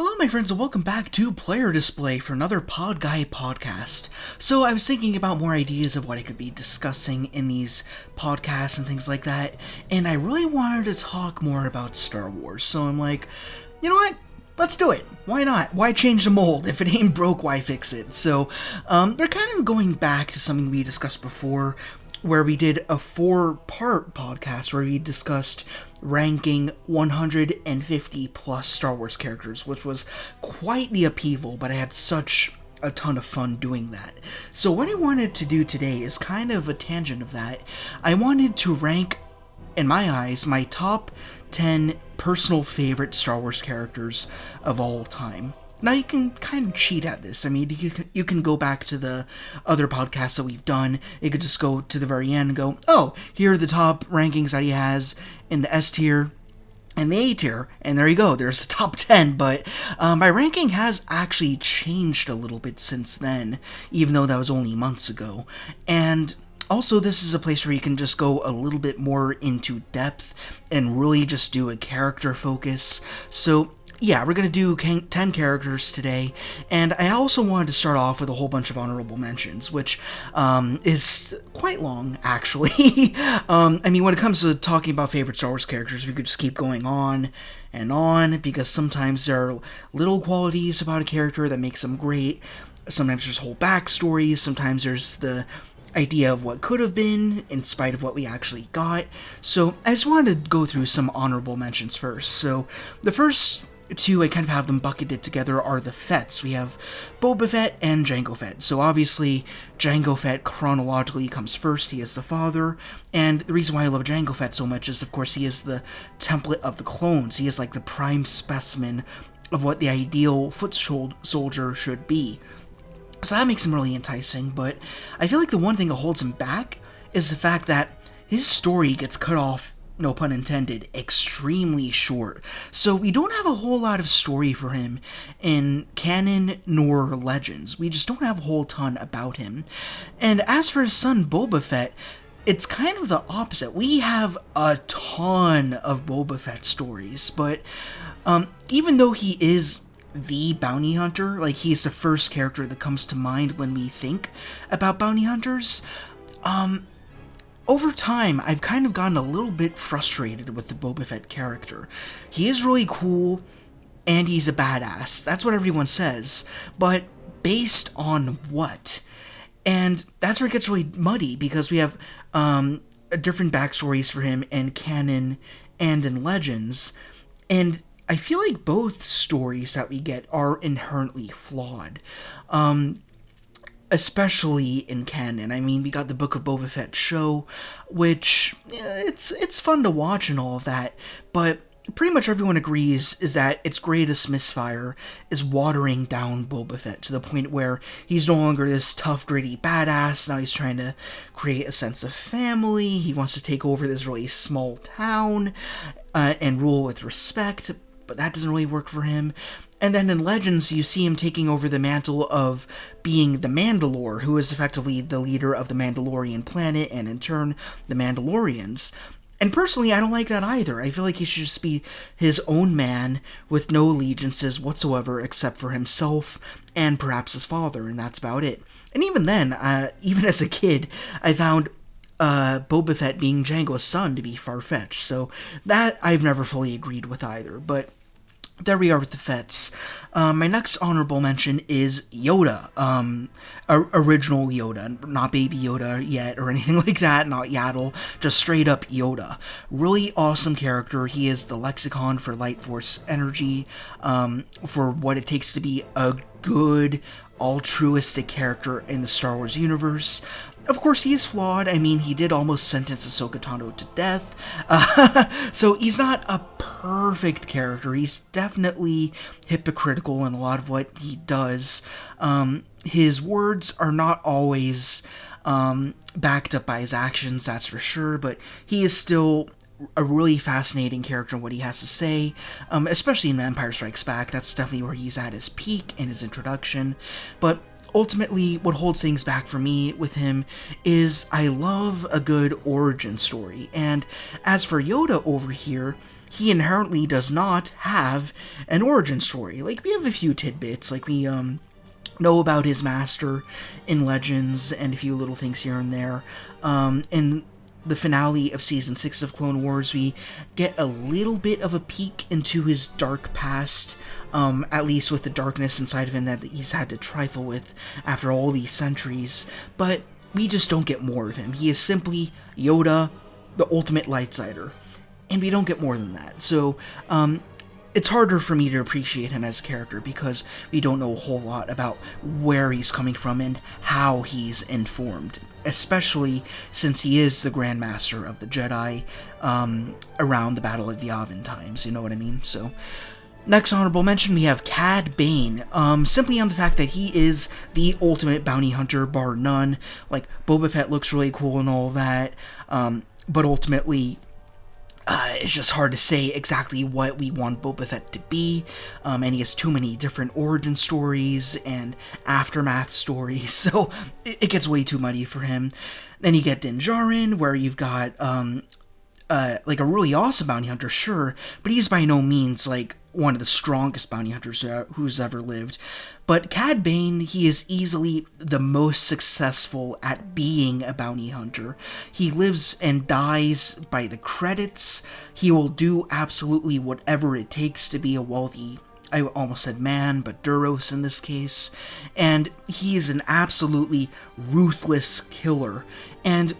Hello, my friends, and welcome back to Player Display for another PODguy podcast. So I was thinking about more ideas of what I could be discussing in these podcasts and things like that, and I really wanted to talk more about Star Wars. So I'm like, you know what? Let's do it. Why not? Why change the mold? If it ain't broke, why fix it? So they're kind of going back to something we discussed before, where we did a 4-part podcast where we discussed ranking 150 plus Star Wars characters, which was quite the upheaval, but I had such a ton of fun doing that. So what I wanted to do today is kind of a tangent of that. I wanted to rank, in my eyes, my top 10 personal favorite Star Wars characters of all time. Now, you can kind of cheat at this. I mean, you can go back to the other podcasts that we've done. You could just go to the very end and go, oh, here are the top rankings that he has in the S tier and the A tier. And there you go. There's the top 10. But my ranking has actually changed a little bit since then, even though that was only months ago. And also, this is a place where you can just go a little bit more into depth and really just do a character focus. So yeah, we're going to do 10 characters today, and I also wanted to start off with a whole bunch of honorable mentions, which is quite long, actually. I mean, when it comes to talking about favorite Star Wars characters, we could just keep going on and on, because sometimes there are little qualities about a character that makes them great. Sometimes there's whole backstories, sometimes there's the idea of what could have been in spite of what we actually got. So I just wanted to go through some honorable mentions first. So the first two, I kind of have them bucketed together, are the Fetts. We have Boba Fett and Jango Fett. So obviously, Jango Fett chronologically comes first. He is the father, and the reason why I love Jango Fett so much is, of course, he is the template of the clones. He is like the prime specimen of what the ideal foot soldier should be. So that makes him really enticing, but I feel like the one thing that holds him back is the fact that his story gets cut off, no pun intended, extremely short. So we don't have a whole lot of story for him in canon nor legends. We just don't have a whole ton about him. And as for his son Boba Fett, it's kind of the opposite. We have a ton of Boba Fett stories, but even though he is the bounty hunter, like he's the first character that comes to mind when we think about bounty hunters, over time, I've kind of gotten a little bit frustrated with the Boba Fett character. He is really cool, and he's a badass. That's what everyone says. But based on what? And that's where it gets really muddy, because we have different backstories for him in canon and in legends. And I feel like both stories that we get are inherently flawed. Especially in canon. I mean, we got the Book of Boba Fett show, which, it's fun to watch and all of that, but pretty much everyone agrees is that its greatest misfire is watering down Boba Fett to the point where he's no longer this tough, gritty badass. Now he's trying to create a sense of family. He wants to take over this really small town and rule with respect, but that doesn't really work for him. And then in Legends, you see him taking over the mantle of being the Mandalore, who is effectively the leader of the Mandalorian planet, and in turn, the Mandalorians. And personally, I don't like that either. I feel like he should just be his own man, with no allegiances whatsoever except for himself, and perhaps his father, and that's about it. And even then, even as a kid, I found Boba Fett being Jango's son to be far-fetched, so that I've never fully agreed with either, but there we are with the Fetts. My next honorable mention is Yoda. Original Yoda, not Baby Yoda yet or anything like that, not Yaddle, just straight up Yoda. Really awesome character. He is the lexicon for light force energy, for what it takes to be a good, altruistic character in the Star Wars universe. Of course, he is flawed. I mean, he did almost sentence Ahsoka Tano to death. So he's not a perfect character. He's definitely hypocritical in a lot of what he does. His words are not always backed up by his actions, that's for sure, but he is still a really fascinating character in what he has to say, especially in Empire Strikes Back. That's definitely where he's at his peak in his introduction. But ultimately, what holds things back for me with him is I love a good origin story. And as for Yoda over here, he inherently does not have an origin story. Like, we have a few tidbits, like we know about his master in Legends and a few little things here and there. In the finale of Season 6 of Clone Wars, we get a little bit of a peek into his dark past, at least with the darkness inside of him that he's had to trifle with after all these centuries, but we just don't get more of him. He is simply Yoda, the ultimate lightsider, and we don't get more than that. So, it's harder for me to appreciate him as a character because we don't know a whole lot about where he's coming from and how he's informed, especially since he is the Grand Master of the Jedi around the Battle of Yavin times, you know what I mean? So, next honorable mention, we have Cad Bane, simply on the fact that he is the ultimate bounty hunter, bar none. Like, Boba Fett looks really cool and all that, but ultimately, it's just hard to say exactly what we want Boba Fett to be, and he has too many different origin stories and aftermath stories, so it gets way too muddy for him. Then you get Din Djarin, where you've got, like, a really awesome bounty hunter, sure, but he's by no means, like, one of the strongest bounty hunters who's ever lived. But Cad Bane, he is easily the most successful at being a bounty hunter. He lives and dies by the credits. He will do absolutely whatever it takes to be a wealthy, I almost said man, but Duros in this case. And he is an absolutely ruthless killer. And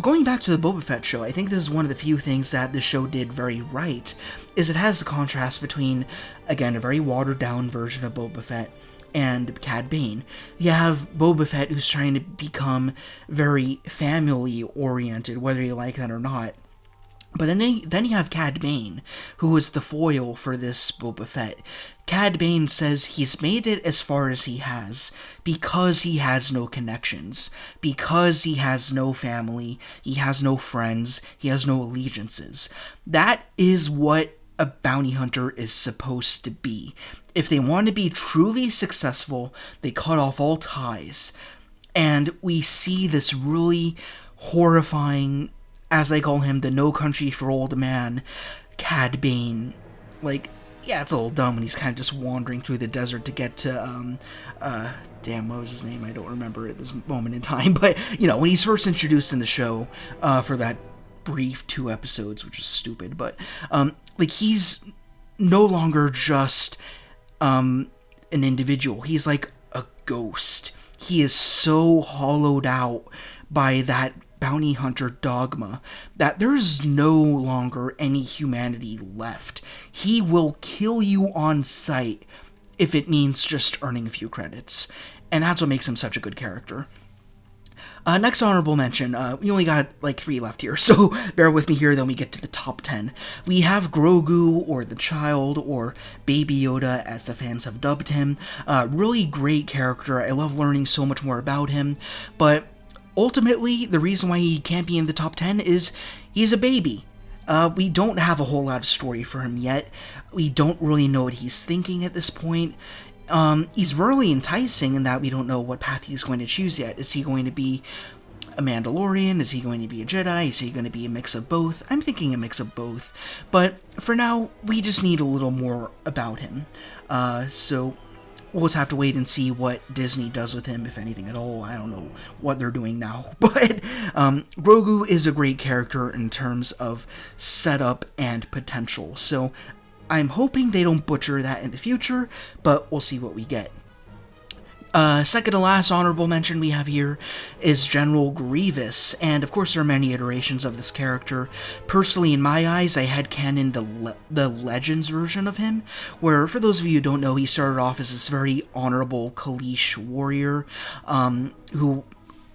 going back to the Boba Fett show, I think this is one of the few things that the show did very right, is it has the contrast between, again, a very watered-down version of Boba Fett and Cad Bane. You have Boba Fett, who's trying to become very family-oriented, whether you like that or not. But then you have Cad Bane, who is the foil for this Boba Fett. Cad Bane says he's made it as far as he has because he has no connections, because he has no family, he has no friends, he has no allegiances. That is what a bounty hunter is supposed to be. If they want to be truly successful, they cut off all ties. And we see this really horrifying, as I call him, the No Country for Old Man, Cad Bane. Like, yeah, it's a little dumb when he's kind of just wandering through the desert to get to, damn, what was his name? I don't remember at this moment in time. But, you know, when he's first introduced in the show, for that brief 2 episodes, which is stupid, but, like, he's no longer just, an individual. He's like a ghost. He is so hollowed out by that bounty hunter dogma that there is no longer any humanity left. He will kill you on sight if it means just earning a few credits, and that's what makes him such a good character. Next honorable mention, we only got like 3 left here, so bear with me here, then we get to the top 10. We have Grogu, or the Child, or Baby Yoda, as the fans have dubbed him. Really great character. I love learning so much more about him, but ultimately, the reason why he can't be in the top 10 is he's a baby. We don't have a whole lot of story for him yet. We don't really know what he's thinking at this point. He's really enticing in that we don't know what path he's going to choose yet. Is he going to be a Mandalorian? Is he going to be a Jedi? Is he going to be a mix of both? I'm thinking a mix of both. But for now, we just need a little more about him. So we'll just have to wait and see what Disney does with him, if anything at all. I don't know what they're doing now. But Grogu is a great character in terms of setup and potential. So I'm hoping they don't butcher that in the future, but we'll see what we get. Second to last honorable mention we have here is General Grievous, and of course there are many iterations of this character. Personally, in my eyes, I headcanon the Legends version of him, where, for those of you who don't know, he started off as this very honorable Kaleesh warrior, who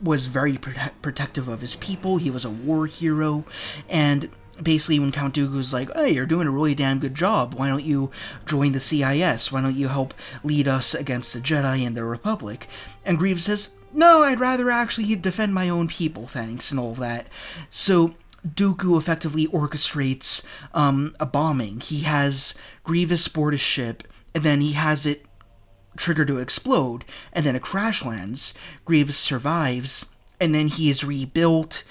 was very protective of his people. He was a war hero, and basically when Count Dooku's like, hey, you're doing a really damn good job, why don't you join the CIS, why don't you help lead us against the Jedi and the Republic? And Grievous says, no, I'd rather actually defend my own people, thanks, and all that. So Dooku effectively orchestrates a bombing. He has Grievous board a ship, and then he has it trigger to explode, and then a crash lands. Grievous survives, and then he is rebuilt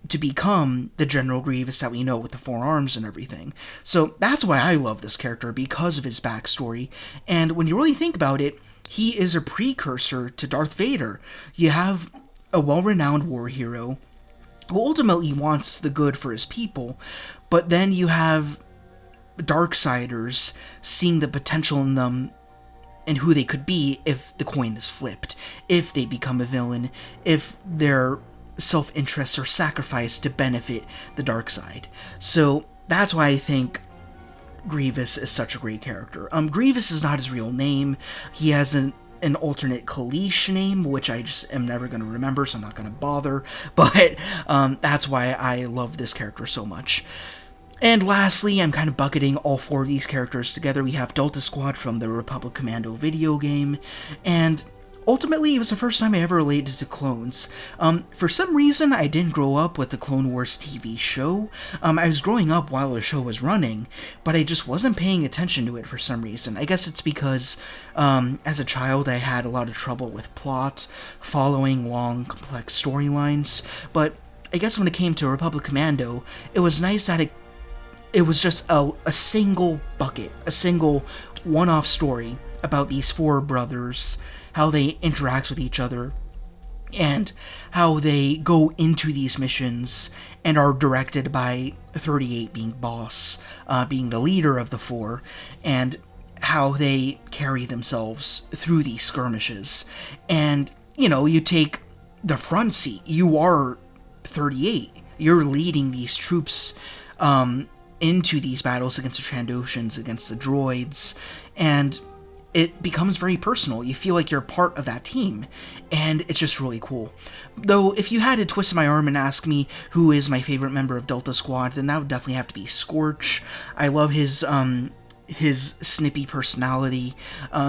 to become the General Grievous that we know with the four arms and everything. So that's why I love this character, because of his backstory. And when you really think about it, he is a precursor to Darth Vader. You have a well-renowned war hero who ultimately wants the good for his people, but then you have Darksiders seeing the potential in them and who they could be if the coin is flipped, if they become a villain, if their self-interests are sacrificed to benefit the dark side. So that's why I think Grievous is such a great character. Grievous is not his real name. He has an alternate Kalish name, which I just am never going to remember, so I'm not going to bother. But that's why I love this character so much. And lastly, I'm kind of bucketing all four of these characters together. We have Delta Squad from the Republic Commando video game, and ultimately, it was the first time I ever related to clones. For some reason, I didn't grow up with the Clone Wars TV show. I was growing up while the show was running, but I just wasn't paying attention to it for some reason. I guess it's because, as a child, I had a lot of trouble with plot, following long, complex storylines, but I guess when it came to Republic Commando, it was nice that it was just a single bucket, a single one-off story about these four brothers, how they interact with each other, and how they go into these missions and are directed by 38 being boss, being the leader of the four, and how they carry themselves through these skirmishes. And, you know, you take the front seat. You are 38. You're leading these troops into these battles against the Trandoshans, against the droids, and it becomes very personal. You feel like you're part of that team, and it's just really cool. Though, if you had to twist my arm and ask me who is my favorite member of Delta Squad, then that would definitely have to be Scorch. I love his snippy personality.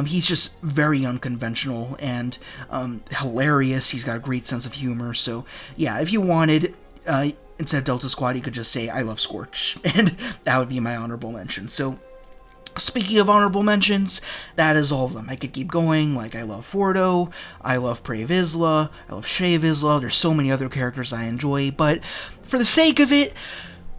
He's just very unconventional and hilarious. He's got a great sense of humor. So, yeah, if you wanted, instead of Delta Squad, you could just say, I love Scorch, and that would be my honorable mention. So, speaking of honorable mentions, that is all of them. I could keep going. Like, I love Fordo, I love Pre Vizsla, I love Shae Vizsla. There's so many other characters I enjoy, but for the sake of it,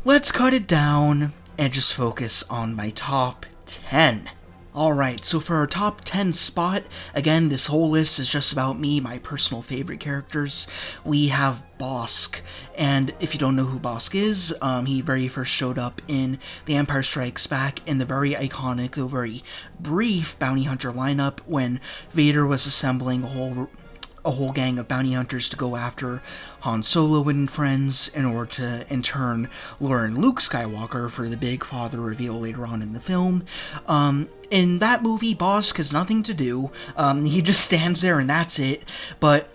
let's cut it down and just focus on my top 10. Alright, so for our top 10 spot, again, this whole list is just about me, my personal favorite characters. We have Bossk, and if you don't know who Bossk is, he very first showed up in The Empire Strikes Back in the very iconic, though very brief, bounty hunter lineup when Vader was assembling a whole gang of bounty hunters to go after Han Solo and friends in order to, in turn, learn Luke Skywalker for the big father reveal later on in the film. In that movie, Bossk has nothing to do. He just stands there and that's it. But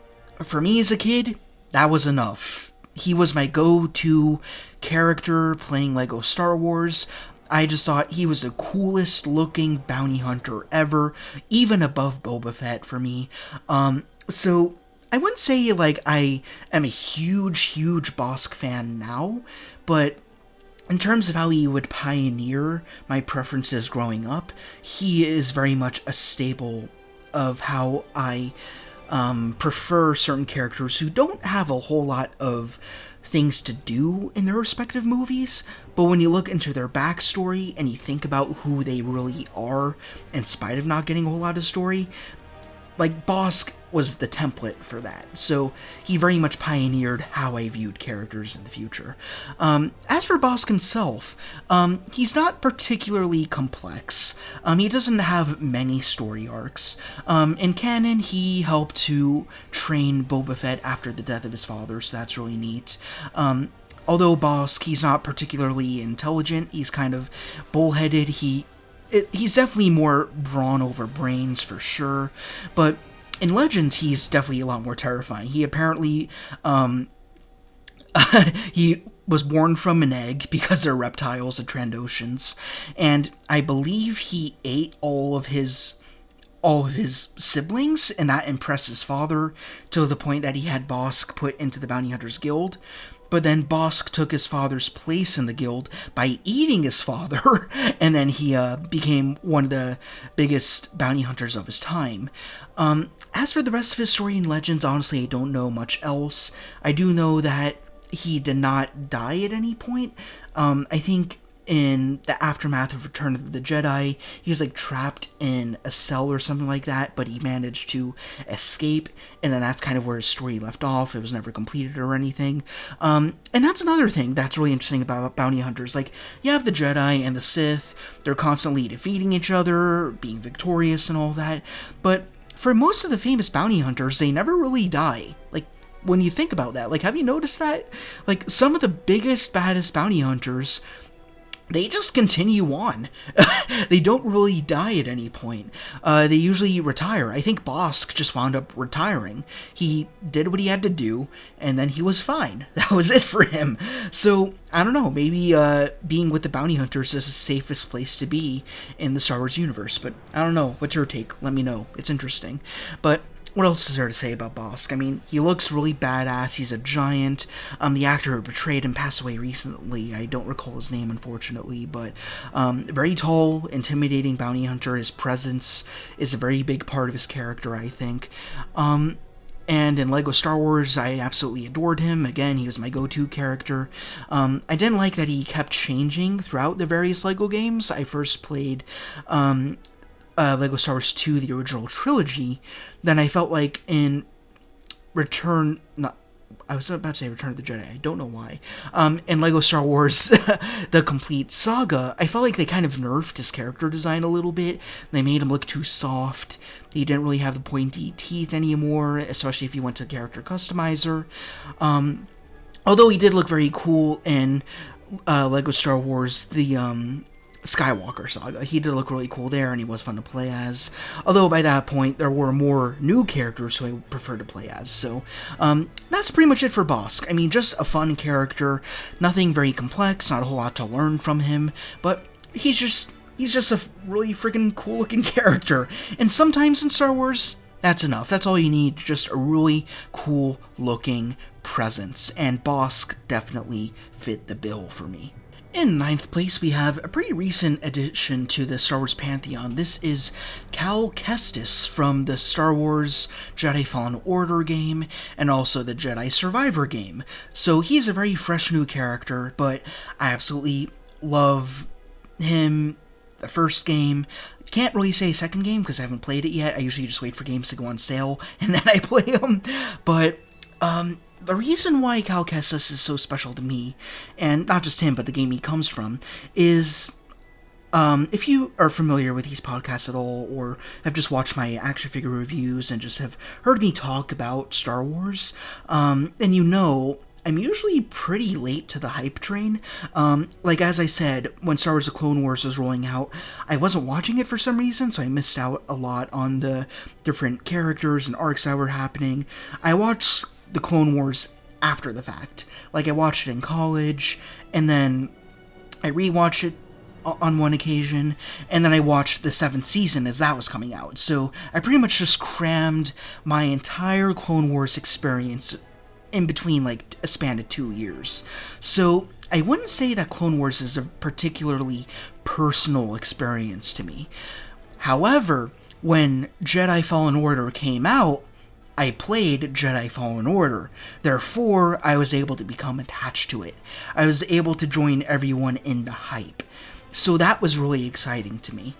for me as a kid, that was enough. He was my go-to character playing Lego Star Wars. I just thought he was the coolest looking bounty hunter ever, even above Boba Fett for me. So, I wouldn't say, like, I am a huge Bossk fan now, but in terms of how he would pioneer my preferences growing up, he is very much a staple of how I prefer certain characters who don't have a whole lot of things to do in their respective movies, but when you look into their backstory and you think about who they really are, in spite of not getting a whole lot of story, like, Bossk was the template for that, so he very much pioneered how I viewed characters in the future. As for Bossk himself, he's not particularly complex. He doesn't have many story arcs. In canon, he helped to train Boba Fett after the death of his father, so that's really neat. Although Bossk, he's not particularly intelligent, he's kind of bullheaded, he's definitely more brawn over brains for sure, but in Legends he's definitely a lot more terrifying. He apparently, he was born from an egg because they're reptiles, the Trandoshans, and I believe he ate all of his siblings, and that impressed his father to the point that he had Bossk put into the Bounty Hunters Guild. But then Bossk took his father's place in the guild by eating his father, and then he became one of the biggest bounty hunters of his time. As for the rest of his story in Legends, honestly, I don't know much else. I do know that he did not die at any point. I think in the aftermath of Return of the Jedi, he was like trapped in a cell or something like that, but he managed to escape, and then that's kind of where his story left off. It was never completed or anything. And that's another thing that's really interesting about bounty hunters. Like, you have the Jedi and the Sith, they're constantly defeating each other, being victorious and all that, but for most of the famous bounty hunters, they never really die. Like, when you think about that, like, have you noticed that? Like, some of the biggest, baddest bounty hunters, they just continue on. They don't really die at any point. They usually retire. I think Bosk just wound up retiring. He did what he had to do, and then he was fine. That was it for him. So, I don't know, maybe being with the bounty hunters is the safest place to be in the Star Wars universe, but I don't know. What's your take? Let me know. It's interesting. But what else is there to say about Bosk? I mean, he looks really badass. He's a giant. The actor who portrayed him passed away recently. I don't recall his name, unfortunately, but very tall, intimidating bounty hunter. His presence is a very big part of his character, I think. And in LEGO Star Wars, I absolutely adored him. Again, he was my go-to character. I didn't like that he kept changing throughout the various LEGO games. I first played LEGO Star Wars 2, the original trilogy. Then I felt like in I was about to say Return of the Jedi, I don't know why. In LEGO Star Wars, the complete saga, I felt like they kind of nerfed his character design a little bit. They made him look too soft. He didn't really have the pointy teeth anymore, especially if you went to the character customizer. Although he did look very cool in LEGO Star Wars, the Skywalker saga. He did look really cool there, and he was fun to play as. Although by that point, there were more new characters who I preferred to play as. So, that's pretty much it for Bosk. I mean, just a fun character. Nothing very complex, not a whole lot to learn from him. But he's just a really freaking cool-looking character. And sometimes in Star Wars, that's enough. That's all you need. Just a really cool-looking presence. And Bosk definitely fit the bill for me. In ninth place, we have a pretty recent addition to the Star Wars Pantheon. This is Cal Kestis from the Star Wars Jedi Fallen Order game and also the Jedi Survivor game. So he's a very fresh new character, but I absolutely love him. The first game. Can't really say second game because I haven't played it yet. I usually just wait for games to go on sale and then I play them. But, the reason why Cal Kestis is so special to me, and not just him, but the game he comes from, is, if you are familiar with these podcasts at all, or have just watched my action figure reviews and just have heard me talk about Star Wars, then you know I'm usually pretty late to the hype train. Like, as I said, when Star Wars The Clone Wars was rolling out, I wasn't watching it for some reason, so I missed out a lot on the different characters and arcs that were happening. I watched The Clone Wars after the fact. Like, I watched it in college, and then I rewatched it on one occasion, and then I watched the 7th season as that was coming out. So I pretty much just crammed my entire Clone Wars experience in between, like, a span of 2 years. So I wouldn't say that Clone Wars is a particularly personal experience to me. However, when Jedi Fallen Order came out, I played Jedi Fallen Order. Therefore, I was able to become attached to it. I was able to join everyone in the hype. So that was really exciting to me.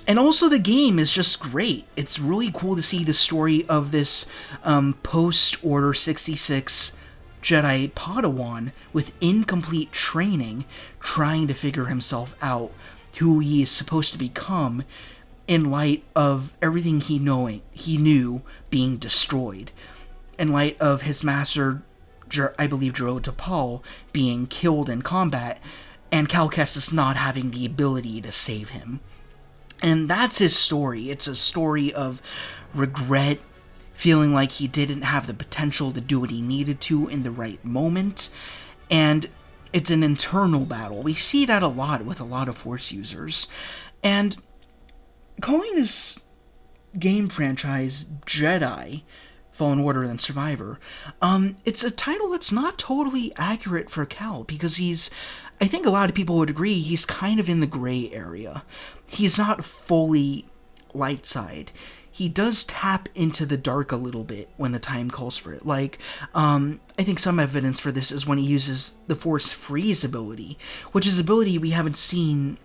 And also the game is just great. It's really cool to see the story of this post-Order 66 Jedi Padawan with incomplete training trying to figure himself out, who he is supposed to become in light of everything he knew being destroyed, in light of his master, I believe Jero Tapal, being killed in combat, and Cal Kestis not having the ability to save him. And that's his story. It's a story of regret, feeling like he didn't have the potential to do what he needed to in the right moment, and it's an internal battle. We see that a lot with a lot of Force users, and calling this game franchise Jedi Fallen Order and Survivor, it's a title that's not totally accurate for Cal, because I think a lot of people would agree, he's kind of in the gray area. He's not fully light side. He does tap into the dark a little bit when the time calls for it. Like, I think some evidence for this is when he uses the Force Freeze ability, which is an ability we haven't seen,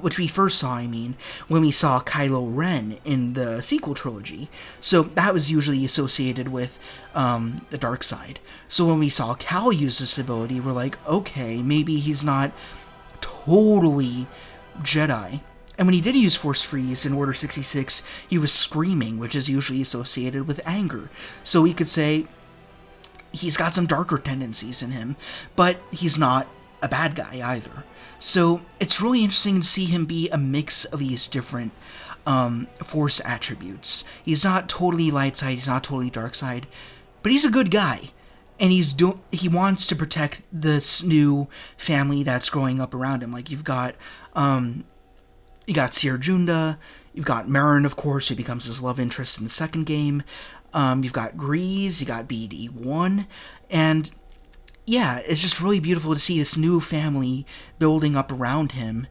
which we first saw, when we saw Kylo Ren in the sequel trilogy. So that was usually associated with the dark side. So when we saw Cal use this ability, we're like, okay, maybe he's not totally Jedi. And when he did use Force Freeze in Order 66, he was screaming, which is usually associated with anger. So we could say he's got some darker tendencies in him, but he's not a bad guy either. So it's really interesting to see him be a mix of these different Force attributes. He's not totally light side, he's not totally dark side, but he's a good guy. And he wants to protect this new family that's growing up around him. Like, you've got Seer Junda, you've got Marin, of course, who becomes his love interest in the second game. You've got Grease, you got BD1, and yeah, it's just really beautiful to see this new family building up around him.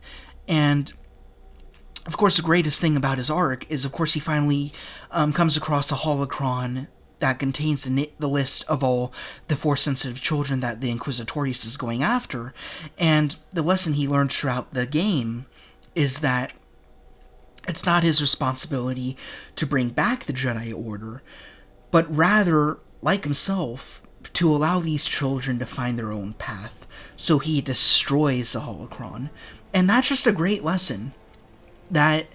And of course, the greatest thing about his arc is, of course, he finally comes across a holocron that contains the list of all the Force-sensitive children that the Inquisitorius is going after. And the lesson he learns throughout the game is that it's not his responsibility to bring back the Jedi Order, but rather, like himself, to allow these children to find their own path. So he destroys the holocron. And that's just a great lesson, that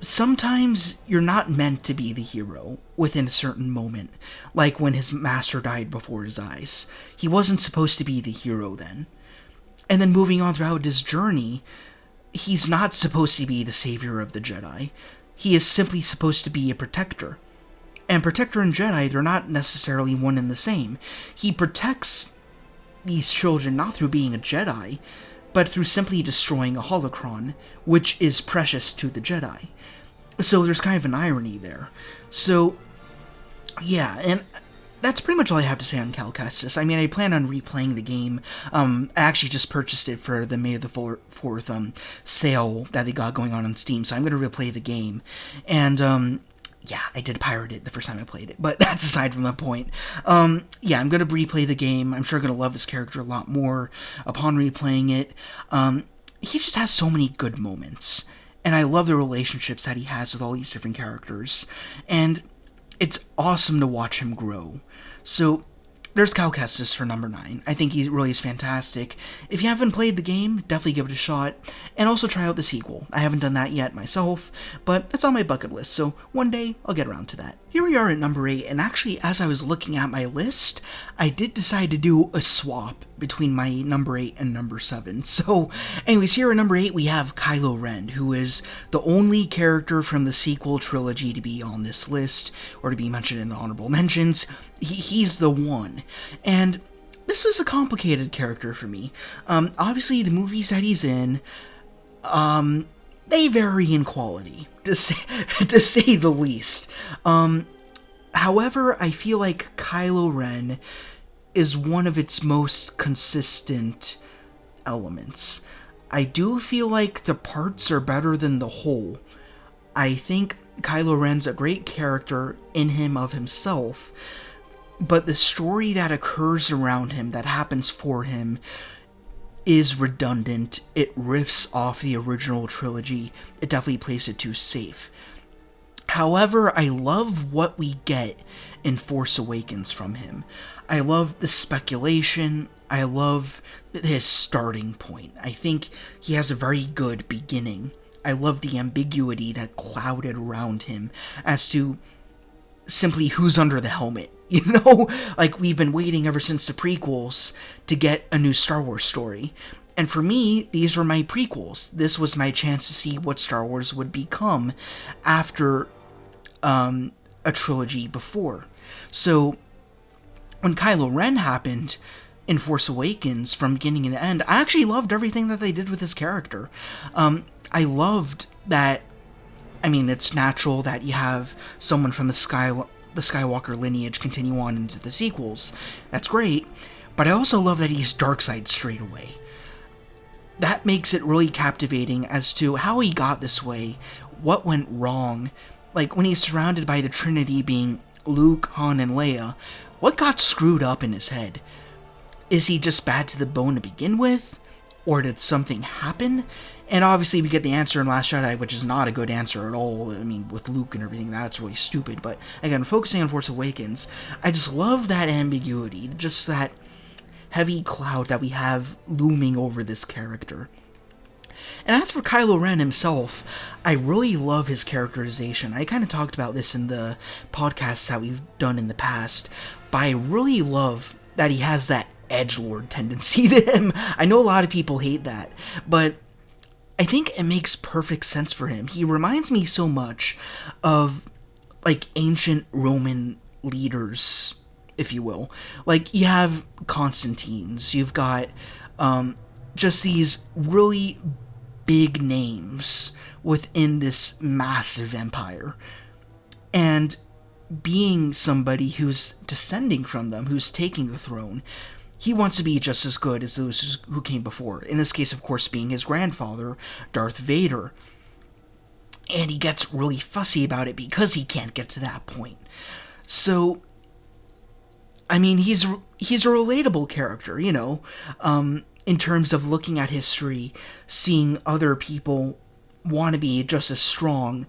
sometimes you're not meant to be the hero within a certain moment, like when his master died before his eyes. He wasn't supposed to be the hero then. And then moving on throughout his journey, he's not supposed to be the savior of the Jedi. He is simply supposed to be a protector. And protector and Jedi, they're not necessarily one and the same. He protects these children not through being a Jedi, but through simply destroying a holocron, which is precious to the Jedi. So there's kind of an irony there. So, yeah, and that's pretty much all I have to say on Cal Kestis. I plan on replaying the game. I actually just purchased it for the May the 4th sale that they got going on Steam, so I'm going to replay the game. And, yeah, I did pirate it the first time I played it, but that's aside from the point. Yeah, I'm going to replay the game. I'm sure I'm going to love this character a lot more upon replaying it. He just has so many good moments, and I love the relationships that he has with all these different characters, and it's awesome to watch him grow. So there's Cal Kestis for number 9. I think he really is fantastic. If you haven't played the game, definitely give it a shot, and also try out the sequel. I haven't done that yet myself, but it's on my bucket list, so one day I'll get around to that. Here we are at number 8, and actually, as I was looking at my list, I did decide to do a swap between my number 8 and number 7. So, anyways, here at number 8, we have Kylo Ren, who is the only character from the sequel trilogy to be on this list, or to be mentioned in the honorable mentions. He's the one. And this was a complicated character for me. Obviously, the movies that he's in, they vary in quality, to say the least. However, I feel like Kylo Ren is one of its most consistent elements. I do feel like the parts are better than the whole. I think Kylo Ren's a great character in him of himself, but the story that occurs around him, that happens for him, is redundant. It riffs off the original trilogy. It definitely plays it too safe. However, I love what we get in Force Awakens from him. I love the speculation. I love his starting point. I think he has a very good beginning. I love the ambiguity that clouded around him as to simply who's under the helmet. You know, like, we've been waiting ever since the prequels to get a new Star Wars story. And for me, these were my prequels. This was my chance to see what Star Wars would become after a trilogy before. So, when Kylo Ren happened in Force Awakens from beginning to end, I actually loved everything that they did with his character. I loved that, it's natural that you have someone from the Skywalker lineage continue on into the sequels. That's great. But I also love that he's dark side straight away. That makes it really captivating as to how he got this way, what went wrong. Like, when he's surrounded by the Trinity being Luke, Han, and Leia, what got screwed up in his head? Is he just bad to the bone to begin with? Or did something happen? And obviously we get the answer in Last Jedi, which is not a good answer at all. I mean, with Luke and everything, that's really stupid. But again, focusing on Force Awakens, I just love that ambiguity, just that heavy cloud that we have looming over this character. And as for Kylo Ren himself, I really love his characterization. I kind of talked about this in the podcasts that we've done in the past, but I really love that he has that edgelord tendency to him. I know a lot of people hate that, but I think it makes perfect sense for him. He reminds me so much of, like, ancient Roman leaders, if you will. Like, you have Constantines, you've got just these really big names within this massive empire. And being somebody who's descending from them, who's taking the throne, he wants to be just as good as those who came before. In this case, of course, being his grandfather, Darth Vader. And he gets really fussy about it because he can't get to that point. So, I mean, he's a relatable character, you know, in terms of looking at history, seeing other people want to be just as strong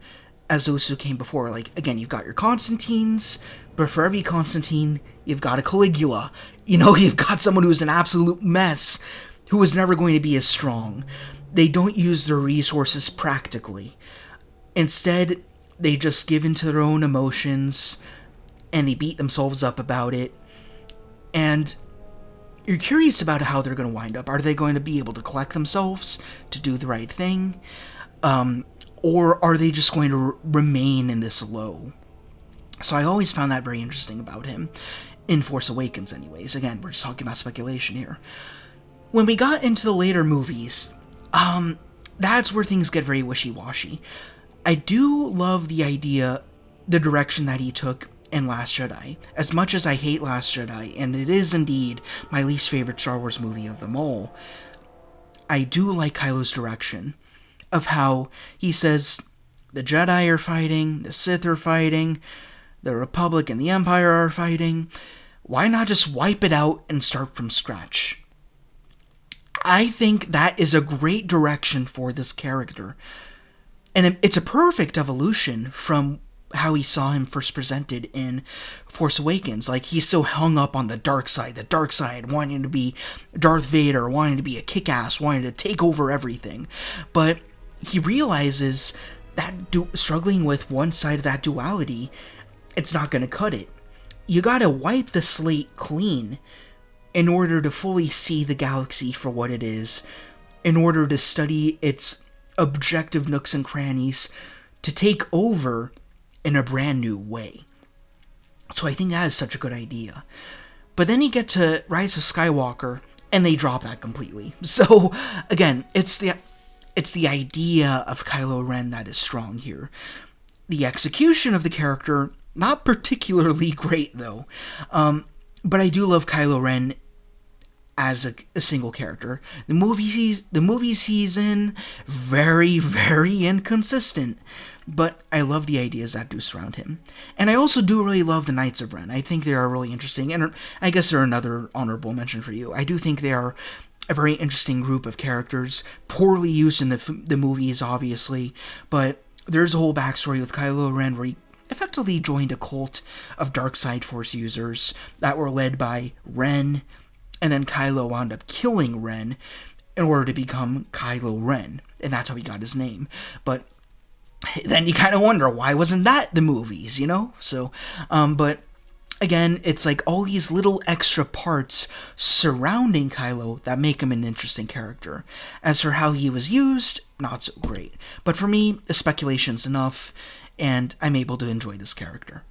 as those who came before. Like, again, you've got your Constantines, but for every Constantine, you've got a Caligula. You know, you've got someone who's an absolute mess, who is never going to be as strong. They don't use their resources practically. Instead, they just give into their own emotions, and they beat themselves up about it. And you're curious about how they're going to wind up. Are they going to be able to collect themselves to do the right thing? Or are they just going to remain in this low? So I always found that very interesting about him. In Force Awakens, anyways. Again, we're just talking about speculation here. When we got into the later movies, that's where things get very wishy-washy. I do love the idea, the direction that he took in Last Jedi. As much as I hate Last Jedi, and it is indeed my least favorite Star Wars movie of them all, I do like Kylo's direction of how he says the Jedi are fighting, the Sith are fighting, the Republic and the Empire are fighting. Why not just wipe it out and start from scratch? I think that is a great direction for this character. And it's a perfect evolution from how we saw him first presented in Force Awakens. Like, he's so hung up on the dark side, wanting to be Darth Vader, wanting to be a kick-ass, wanting to take over everything. But he realizes that struggling with one side of that duality, it's not going to cut it. You gotta wipe the slate clean in order to fully see the galaxy for what it is, in order to study its objective nooks and crannies, to take over in a brand new way. So I think that is such a good idea. But then you get to Rise of Skywalker, and they drop that completely. So, again, it's the idea of Kylo Ren that is strong here. The execution of the character, not particularly great, though. But I do love Kylo Ren as a single character. The movies he's in, very, very inconsistent. But I love the ideas that do surround him. And I also do really love the Knights of Ren. I think they are really interesting. And I guess they're another honorable mention for you. I do think they are a very interesting group of characters. Poorly used in the movies, obviously. But there's a whole backstory with Kylo Ren where he effectively joined a cult of dark side force users that were led by Ren, and then Kylo wound up killing Ren in order to become Kylo Ren, and that's how he got his name. But then you kind of wonder, why wasn't that the movies, you know? So, but again, it's like all these little extra parts surrounding Kylo that make him an interesting character. As for how he was used, not so great. But for me, the speculation's enough, and I'm able to enjoy this character.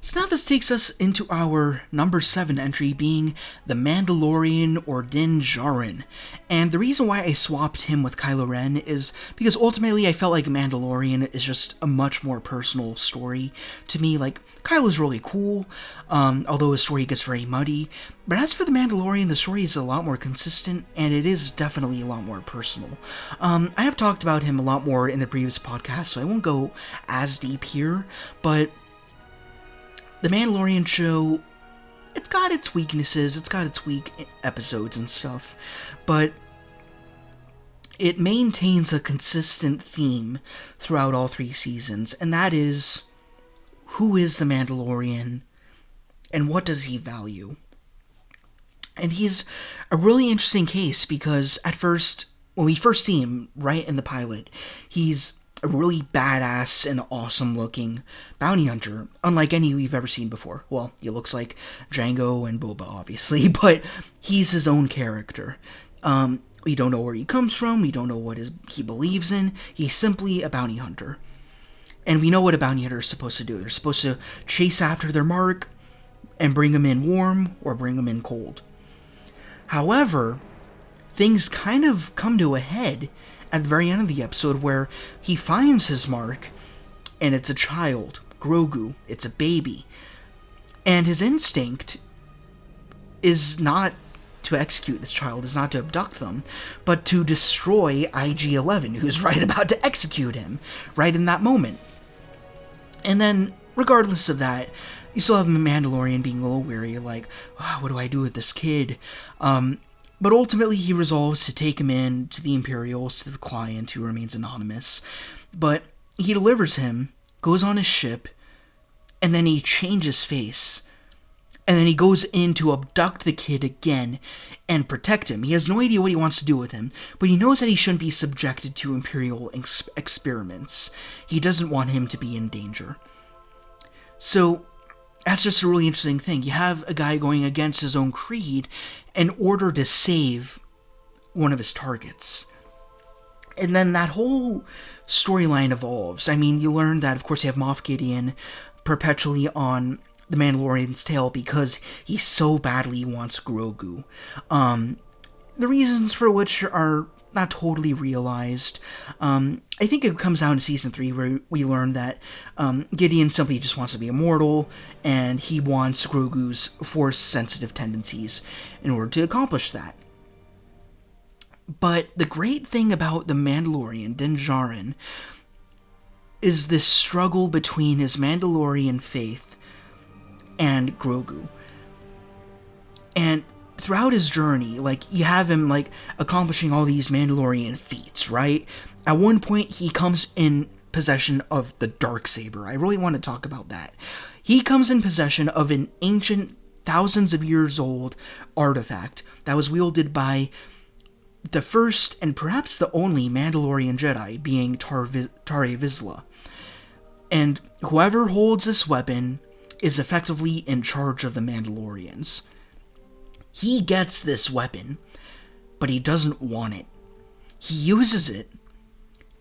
So now this takes us into our number 7 entry, being the Mandalorian or Din Djarin. And the reason why I swapped him with Kylo Ren is because ultimately I felt like Mandalorian is just a much more personal story to me. Like, Kylo's really cool, although his story gets very muddy. But as for the Mandalorian, the story is a lot more consistent, and it is definitely a lot more personal. I have talked about him a lot more in the previous podcast, so I won't go as deep here, but the Mandalorian show, it's got its weaknesses, it's got its weak episodes and stuff, but it maintains a consistent theme throughout all 3 seasons, and that is, who is the Mandalorian, and what does he value? And he's a really interesting case, because at first, when we first see him, right in the pilot, he's a really badass and awesome-looking bounty hunter, unlike any we've ever seen before. Well, he looks like Django and Boba, obviously, but he's his own character. We don't know where he comes from, we don't know what he believes in, he's simply a bounty hunter. And we know what a bounty hunter is supposed to do. They're supposed to chase after their mark and bring him in warm or bring him in cold. However, things kind of come to a head at the very end of the episode where he finds his mark, and it's a child, Grogu, it's a baby. And his instinct is not to execute this child, is not to abduct them, but to destroy IG-11, who's right about to execute him, right in that moment. And then, regardless of that, you still have a Mandalorian being a little weary, like, what do I do with this kid? But ultimately, he resolves to take him in to the Imperials, to the client, who remains anonymous. But he delivers him, goes on his ship, and then he changes face. And then he goes in to abduct the kid again and protect him. He has no idea what he wants to do with him, but he knows that he shouldn't be subjected to Imperial experiments. He doesn't want him to be in danger. So that's just a really interesting thing. You have a guy going against his own creed in order to save one of his targets. And then that whole storyline evolves. I mean, you learn that, of course, you have Moff Gideon perpetually on the Mandalorian's tail because he so badly wants Grogu. The reasons for which are not totally realized. I think it comes down to Season 3 where we learn that Gideon simply just wants to be immortal, and he wants Grogu's Force-sensitive tendencies in order to accomplish that. But the great thing about the Mandalorian, Din Djarin, is this struggle between his Mandalorian faith and Grogu. And throughout his journey, like, you have him, like, accomplishing all these Mandalorian feats, right? At one point, he comes in possession of the Darksaber. I really want to talk about that. He comes in possession of an ancient, thousands of years old artifact that was wielded by the first and perhaps the only Mandalorian Jedi, being Tare Vizsla. And whoever holds this weapon is effectively in charge of the Mandalorians. He gets this weapon, but he doesn't want it. He uses it,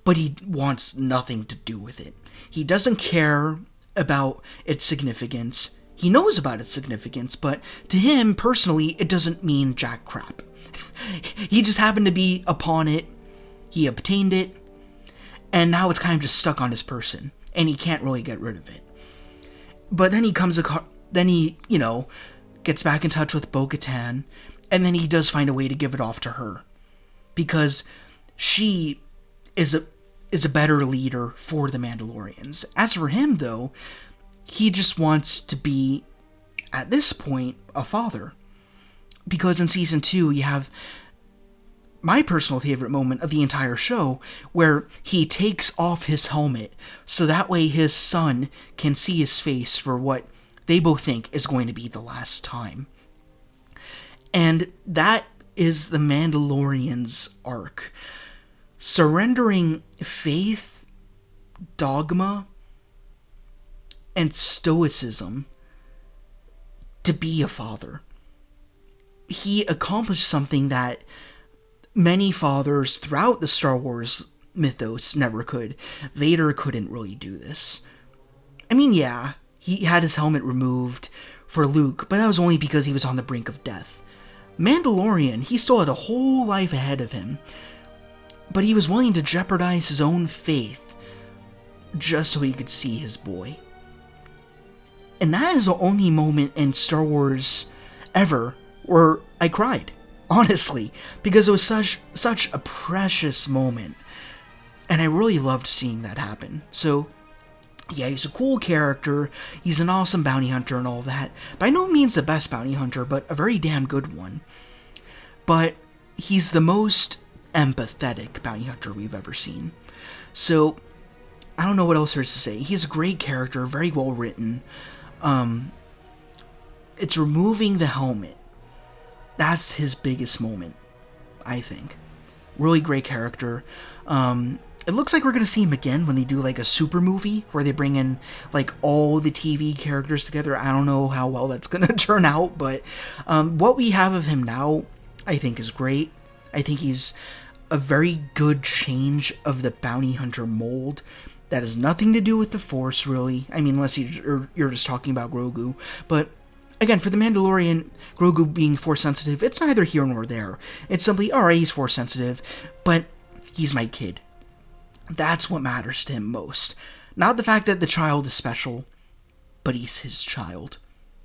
but he wants nothing to do with it. He doesn't care about its significance. He knows about its significance, but to him, personally, it doesn't mean jack crap. He just happened to be upon it, he obtained it, and now it's kind of just stuck on his person, and he can't really get rid of it. But then he gets back in touch with Bo-Katan, and then he does find a way to give it off to her, because she is a better leader for the Mandalorians. As for him, though, he just wants to be, at this point, a father. Because in Season 2, you have my personal favorite moment of the entire show, where he takes off his helmet, so that way his son can see his face for what they both think is going to be the last time. And that is the Mandalorian's arc. Surrendering faith, dogma, and stoicism to be a father. He accomplished something that many fathers throughout the Star Wars mythos never could. Vader couldn't really do this. I mean, yeah, he had his helmet removed for Luke, but that was only because he was on the brink of death. Mandalorian, he still had a whole life ahead of him, but he was willing to jeopardize his own faith just so he could see his boy. And that is the only moment in Star Wars ever where I cried, honestly, because it was such a precious moment, and I really loved seeing that happen. So yeah, he's a cool character, he's an awesome bounty hunter and all that. By no means the best bounty hunter, but a very damn good one. But he's the most empathetic bounty hunter we've ever seen. So, I don't know what else there is to say. He's a great character, very well written. It's removing the helmet. That's his biggest moment, I think. Really great character. It looks like we're going to see him again when they do like a super movie where they bring in like all the TV characters together. I don't know how well that's going to turn out, but what we have of him now, I think, is great. I think he's a very good change of the bounty hunter mold. That has nothing to do with the Force, really. I mean, unless you're just talking about Grogu. But again, for the Mandalorian, Grogu being Force sensitive, it's neither here nor there. It's simply, alright, he's Force sensitive, but he's my kid. That's what matters to him most. Not the fact that the child is special, but he's his child.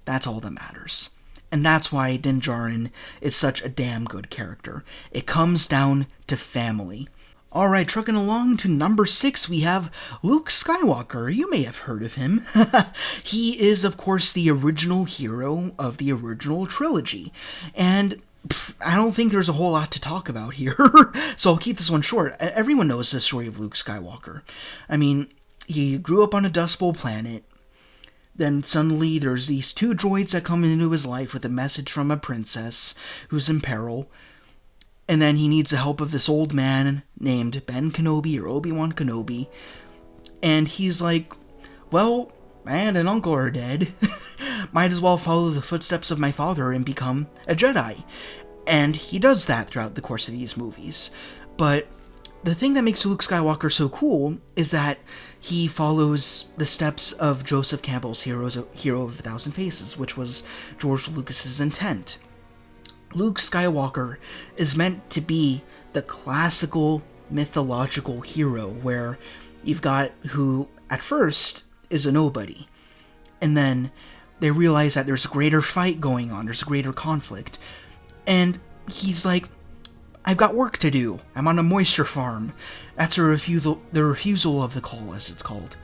That's all that matters. And that's why Din Djarin is such a damn good character. It comes down to family. Alright, trucking along to number 6, we have Luke Skywalker. You may have heard of him. He is, of course, the original hero of the original trilogy. And I don't think there's a whole lot to talk about here, so I'll keep this one short. Everyone knows the story of Luke Skywalker. I mean, he grew up on a Dust Bowl planet, then suddenly there's these 2 droids that come into his life with a message from a princess who's in peril, and then he needs the help of this old man named Ben Kenobi, or Obi-Wan Kenobi, and he's like, well, my aunt and uncle are dead. Might as well follow the footsteps of my father and become a Jedi. And he does that throughout the course of these movies. But the thing that makes Luke Skywalker so cool is that he follows the steps of Joseph Campbell's Hero of a Thousand Faces, which was George Lucas's intent. Luke Skywalker is meant to be the classical mythological hero where you've got who, at first, is a nobody. And then they realize that there's a greater fight going on, there's a greater conflict. And he's like, I've got work to do. I'm on a moisture farm. That's the refusal of the call, as it's called.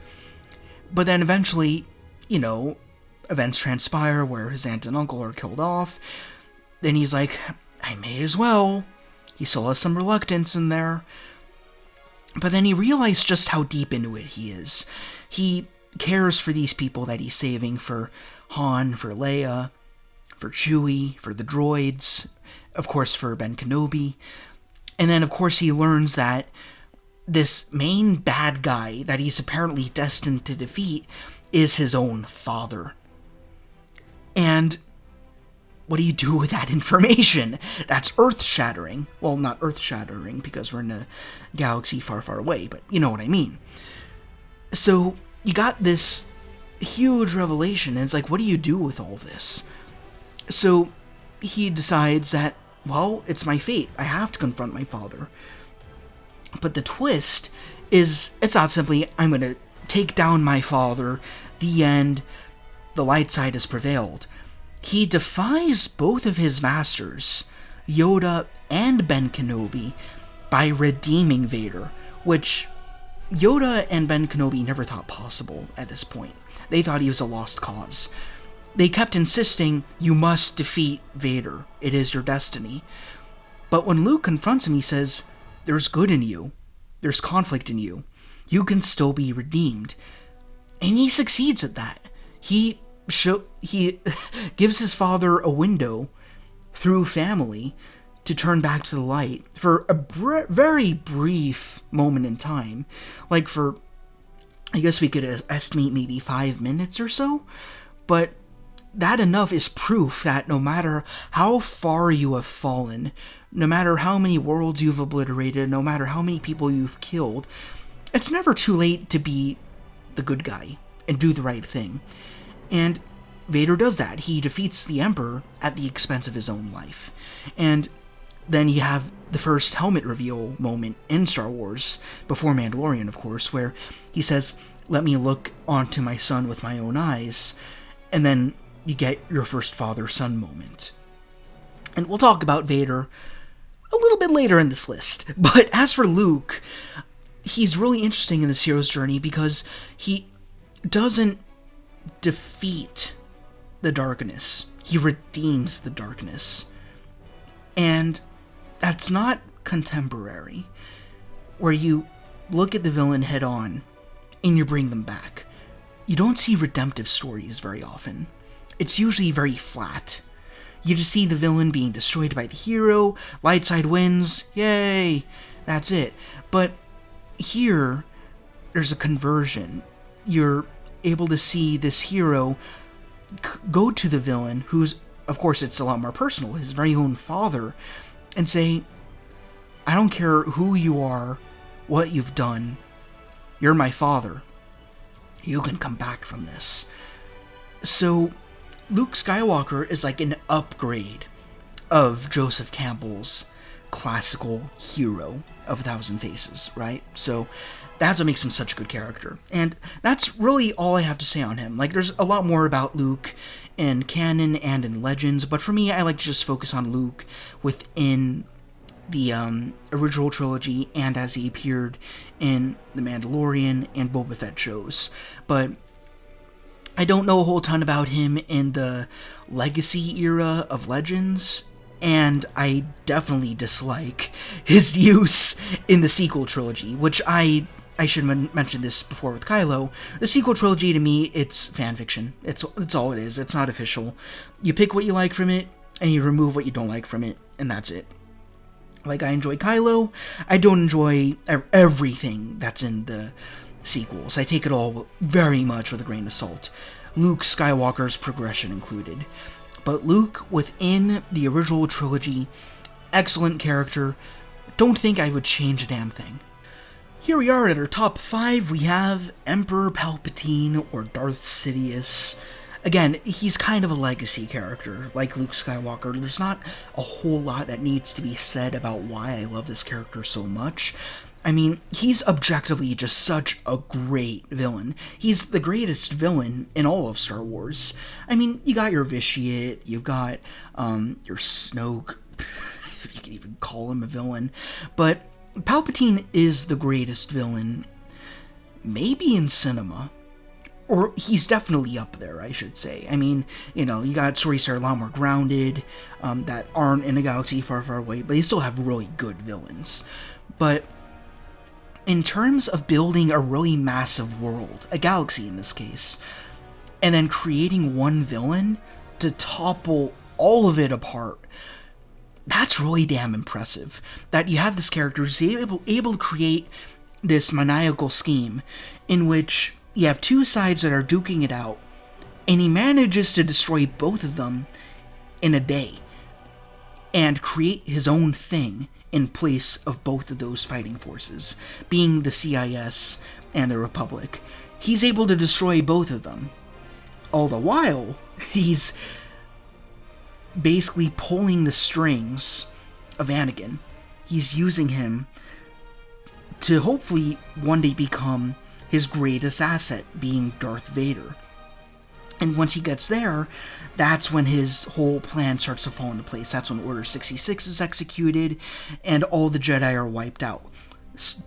But then eventually, events transpire where his aunt and uncle are killed off. Then he's like, I may as well. He still has some reluctance in there. But then he realized just how deep into it he is. He cares for these people that he's saving, for Han, for Leia, for Chewie, for the droids, of course for Ben Kenobi. And then of course he learns that this main bad guy that he's apparently destined to defeat is his own father. And what do you do with that information? That's earth-shattering. Well, not earth-shattering because we're in a galaxy far, far away, but you know what I mean. So you got this huge revelation, and it's like, what do you do with all this? So he decides that, well, it's my fate. I have to confront my father. But the twist is, it's not simply, I'm going to take down my father, the end, the light side has prevailed. He defies both of his masters, Yoda and Ben Kenobi, by redeeming Vader, which Yoda and Ben Kenobi never thought possible at this point. They thought he was a lost cause. They kept insisting, you must defeat Vader. It is your destiny. But when Luke confronts him, he says, there's good in you. There's conflict in you. You can still be redeemed. And he succeeds at that. He gives his father a window through family to turn back to the light for a very brief moment in time. Like for, I guess we could estimate maybe 5 minutes or so. But that enough is proof that no matter how far you have fallen, no matter how many worlds you've obliterated, no matter how many people you've killed, it's never too late to be the good guy and do the right thing. And Vader does that. He defeats the Emperor at the expense of his own life. And then you have the first helmet reveal moment in Star Wars, before Mandalorian, of course, where he says, "Let me look onto my son with my own eyes," and then you get your first father-son moment. And we'll talk about Vader a little bit later in this list. But as for Luke, he's really interesting in this hero's journey because he doesn't defeat the darkness. He redeems the darkness. And that's not contemporary, where you look at the villain head on and you bring them back. You don't see redemptive stories very often. It's usually very flat. You just see the villain being destroyed by the hero, light side wins, yay, that's it. But here, there's a conversion. You're able to see this hero go to the villain, who's, of course, it's a lot more personal, his very own father, and say, "I don't care who you are, what you've done, you're my father. You can come back from this." So Luke Skywalker is like an upgrade of Joseph Campbell's classical hero of A Thousand Faces, right? So that's what makes him such a good character. And that's really all I have to say on him. Like, there's a lot more about Luke in canon and in Legends, but for me, I like to just focus on Luke within the original trilogy and as he appeared in The Mandalorian and Boba Fett shows. But I don't know a whole ton about him in the Legacy era of Legends, and I definitely dislike his use in the sequel trilogy, which I should mention this before with Kylo. The sequel trilogy, to me, it's fanfiction. It's all it is. It's not official. You pick what you like from it, and you remove what you don't like from it, and that's it. Like, I enjoy Kylo. I don't enjoy everything that's in the sequels. I take it all very much with a grain of salt. Luke Skywalker's progression included. But Luke, within the original trilogy, excellent character. Don't think I would change a damn thing. Here we are at our top 5. We have Emperor Palpatine, or Darth Sidious. Again, he's kind of a legacy character, like Luke Skywalker. There's not a whole lot that needs to be said about why I love this character so much. I mean, he's objectively just such a great villain. He's the greatest villain in all of Star Wars. I mean, you got your Vitiate, you've got your Snoke, if you can even call him a villain, but Palpatine is the greatest villain, maybe in cinema. Or he's definitely up there, I should say. I mean, you know, you got stories that are a lot more grounded, that aren't in a galaxy far, far away, but they still have really good villains. But in terms of building a really massive world, a galaxy in this case, and then creating one villain to topple all of it apart, that's really damn impressive. That you have this character who's able to create this maniacal scheme in which you have two sides that are duking it out, and he manages to destroy both of them in a day and create his own thing in place of both of those fighting forces, being the CIS and the Republic. He's able to destroy both of them. All the while, he's basically pulling the strings of Anakin. He's using him to hopefully one day become his greatest asset, being Darth Vader. And once he gets there, that's when his whole plan starts to fall into place. That's when Order 66 is executed, and all the Jedi are wiped out.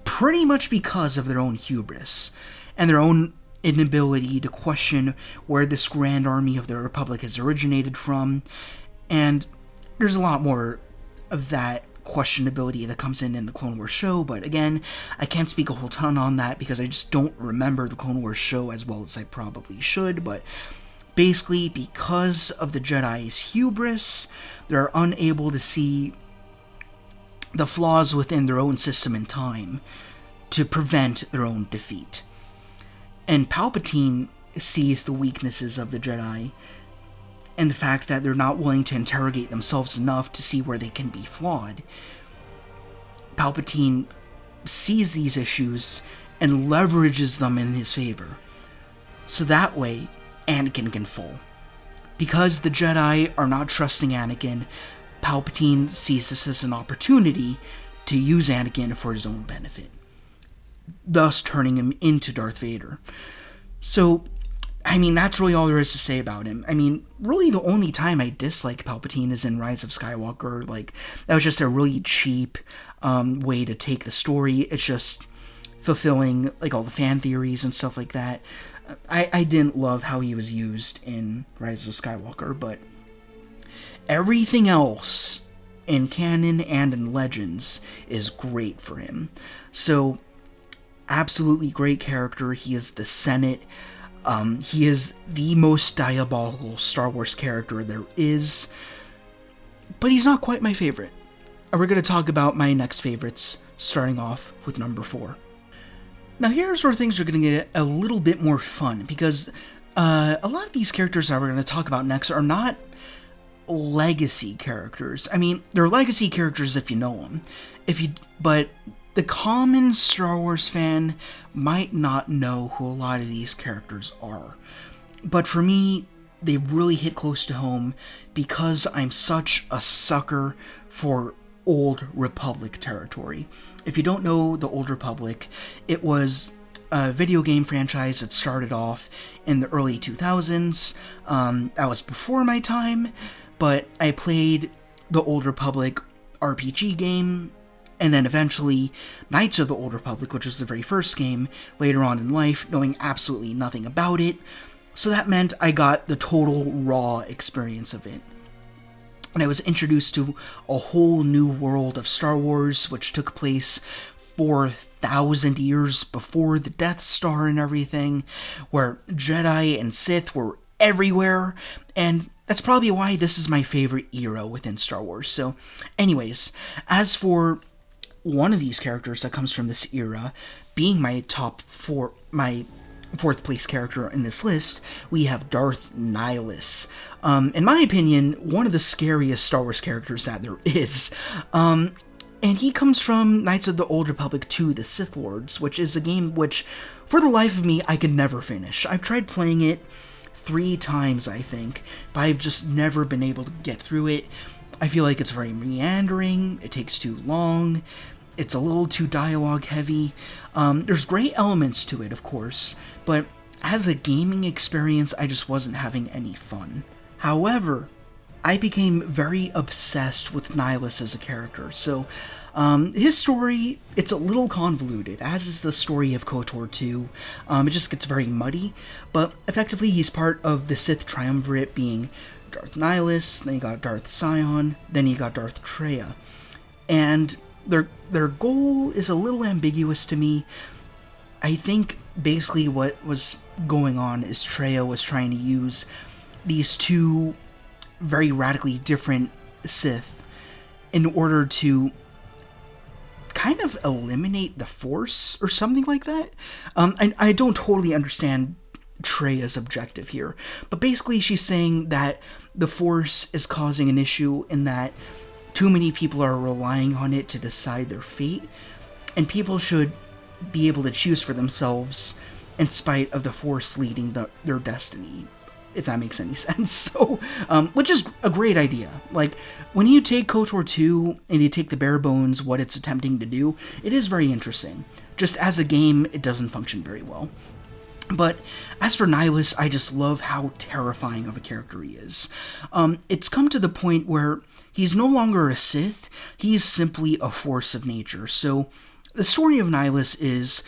Pretty much because of their own hubris, and their own inability to question where this grand army of the Republic has originated from. And there's a lot more of that questionability that comes in the Clone Wars show, but again, I can't speak a whole ton on that because I just don't remember the Clone Wars show as well as I probably should. But basically, because of the Jedi's hubris, they're unable to see the flaws within their own system and time to prevent their own defeat. And Palpatine sees the weaknesses of the Jedi and the fact that they're not willing to interrogate themselves enough to see where they can be flawed. Palpatine sees these issues and leverages them in his favor. So that way, Anakin can fall. Because the Jedi are not trusting Anakin, Palpatine sees this as an opportunity to use Anakin for his own benefit, thus turning him into Darth Vader. So, I mean, that's really all there is to say about him. I mean, really the only time I dislike Palpatine is in Rise of Skywalker. Like, that was just a really cheap way to take the story. It's just fulfilling, like, all the fan theories and stuff like that. I didn't love how he was used in Rise of Skywalker, but everything else in canon and in Legends is great for him. So, absolutely great character. He is the Senate. He is the most diabolical Star Wars character there is, but he's not quite my favorite. And we're going to talk about my next favorites, starting off with number 4. Now here's where things are going to get a little bit more fun, because a lot of these characters that we're going to talk about next are not legacy characters. I mean, they're legacy characters if you know them, but the common Star Wars fan might not know who a lot of these characters are. But for me, they really hit close to home because I'm such a sucker for Old Republic territory. If you don't know the Old Republic, it was a video game franchise that started off in the early 2000s. That was before my time, but I played the Old Republic RPG game, and then eventually Knights of the Old Republic, which was the very first game, later on in life, knowing absolutely nothing about it. So that meant I got the total raw experience of it. And I was introduced to a whole new world of Star Wars, which took place 4,000 years before the Death Star and everything, where Jedi and Sith were everywhere, and that's probably why this is my favorite era within Star Wars. So, anyways, as for one of these characters that comes from this era, being my fourth place character in this list, we have Darth Nihilus. In my opinion, one of the scariest Star Wars characters that there is. And he comes from Knights of the Old Republic 2, The Sith Lords, which is a game which, for the life of me, I could never finish. I've tried playing it 3 times, I think, but I've just never been able to get through it. I feel like it's very meandering, it takes too long, it's a little too dialogue heavy. There's great elements to it, of course, but as a gaming experience, I just wasn't having any fun. However, I became very obsessed with Nihilus as a character. So, his story, it's a little convoluted, as is the story of KOTOR 2. It just gets very muddy, but effectively he's part of the Sith Triumvirate, being Darth Nihilus, then you got Darth Sion, then you got Darth Traya. And their goal is a little ambiguous to me. I think basically what was going on is Traya was trying to use these two very radically different Sith in order to kind of eliminate the Force or something like that. I don't totally understand Treya's objective here, but basically she's saying that the Force is causing an issue in that too many people are relying on it to decide their fate, and people should be able to choose for themselves in spite of the Force leading their destiny, if that makes any sense. So, which is a great idea. Like, when you take KOTOR 2 and you take the bare bones what it's attempting to do, it is very interesting. Just as a game, it doesn't function very well. But as for Nihilus, I just love how terrifying of a character he is. It's come to the point where he's no longer a Sith, he's simply a force of nature. So the story of Nihilus is,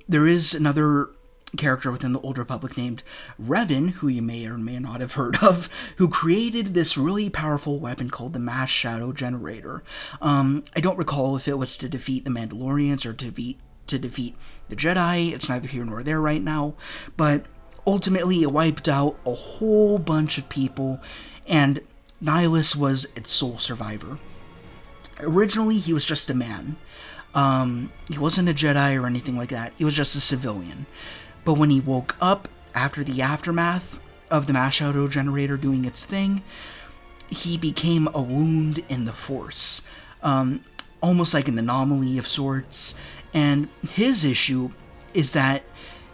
there is another character within the Old Republic named Revan, who you may or may not have heard of, who created this really powerful weapon called the Mass Shadow Generator. I don't recall if it was to defeat the Mandalorians or to defeat the Jedi. It's neither here nor there right now, but ultimately it wiped out a whole bunch of people, and Nihilus was its sole survivor. Originally, he was just a man. He wasn't a Jedi or anything like that. He was just a civilian. But when he woke up after the aftermath of the Mass Shadow Generator doing its thing, he became a wound in the Force. Almost like an anomaly of sorts. And his issue is that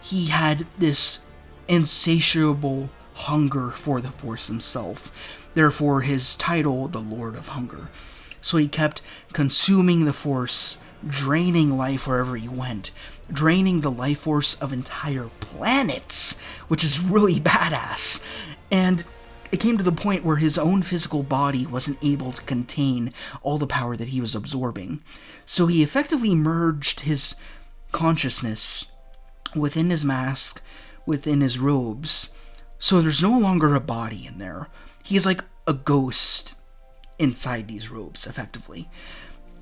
he had this insatiable hunger for the Force himself. Therefore, his title, the Lord of Hunger. So he kept consuming the Force, draining life wherever he went, draining the life force of entire planets, which is really badass. And it came to the point where his own physical body wasn't able to contain all the power that he was absorbing. So he effectively merged his consciousness within his mask, within his robes. So there's no longer a body in there. He's like a ghost inside these robes, effectively.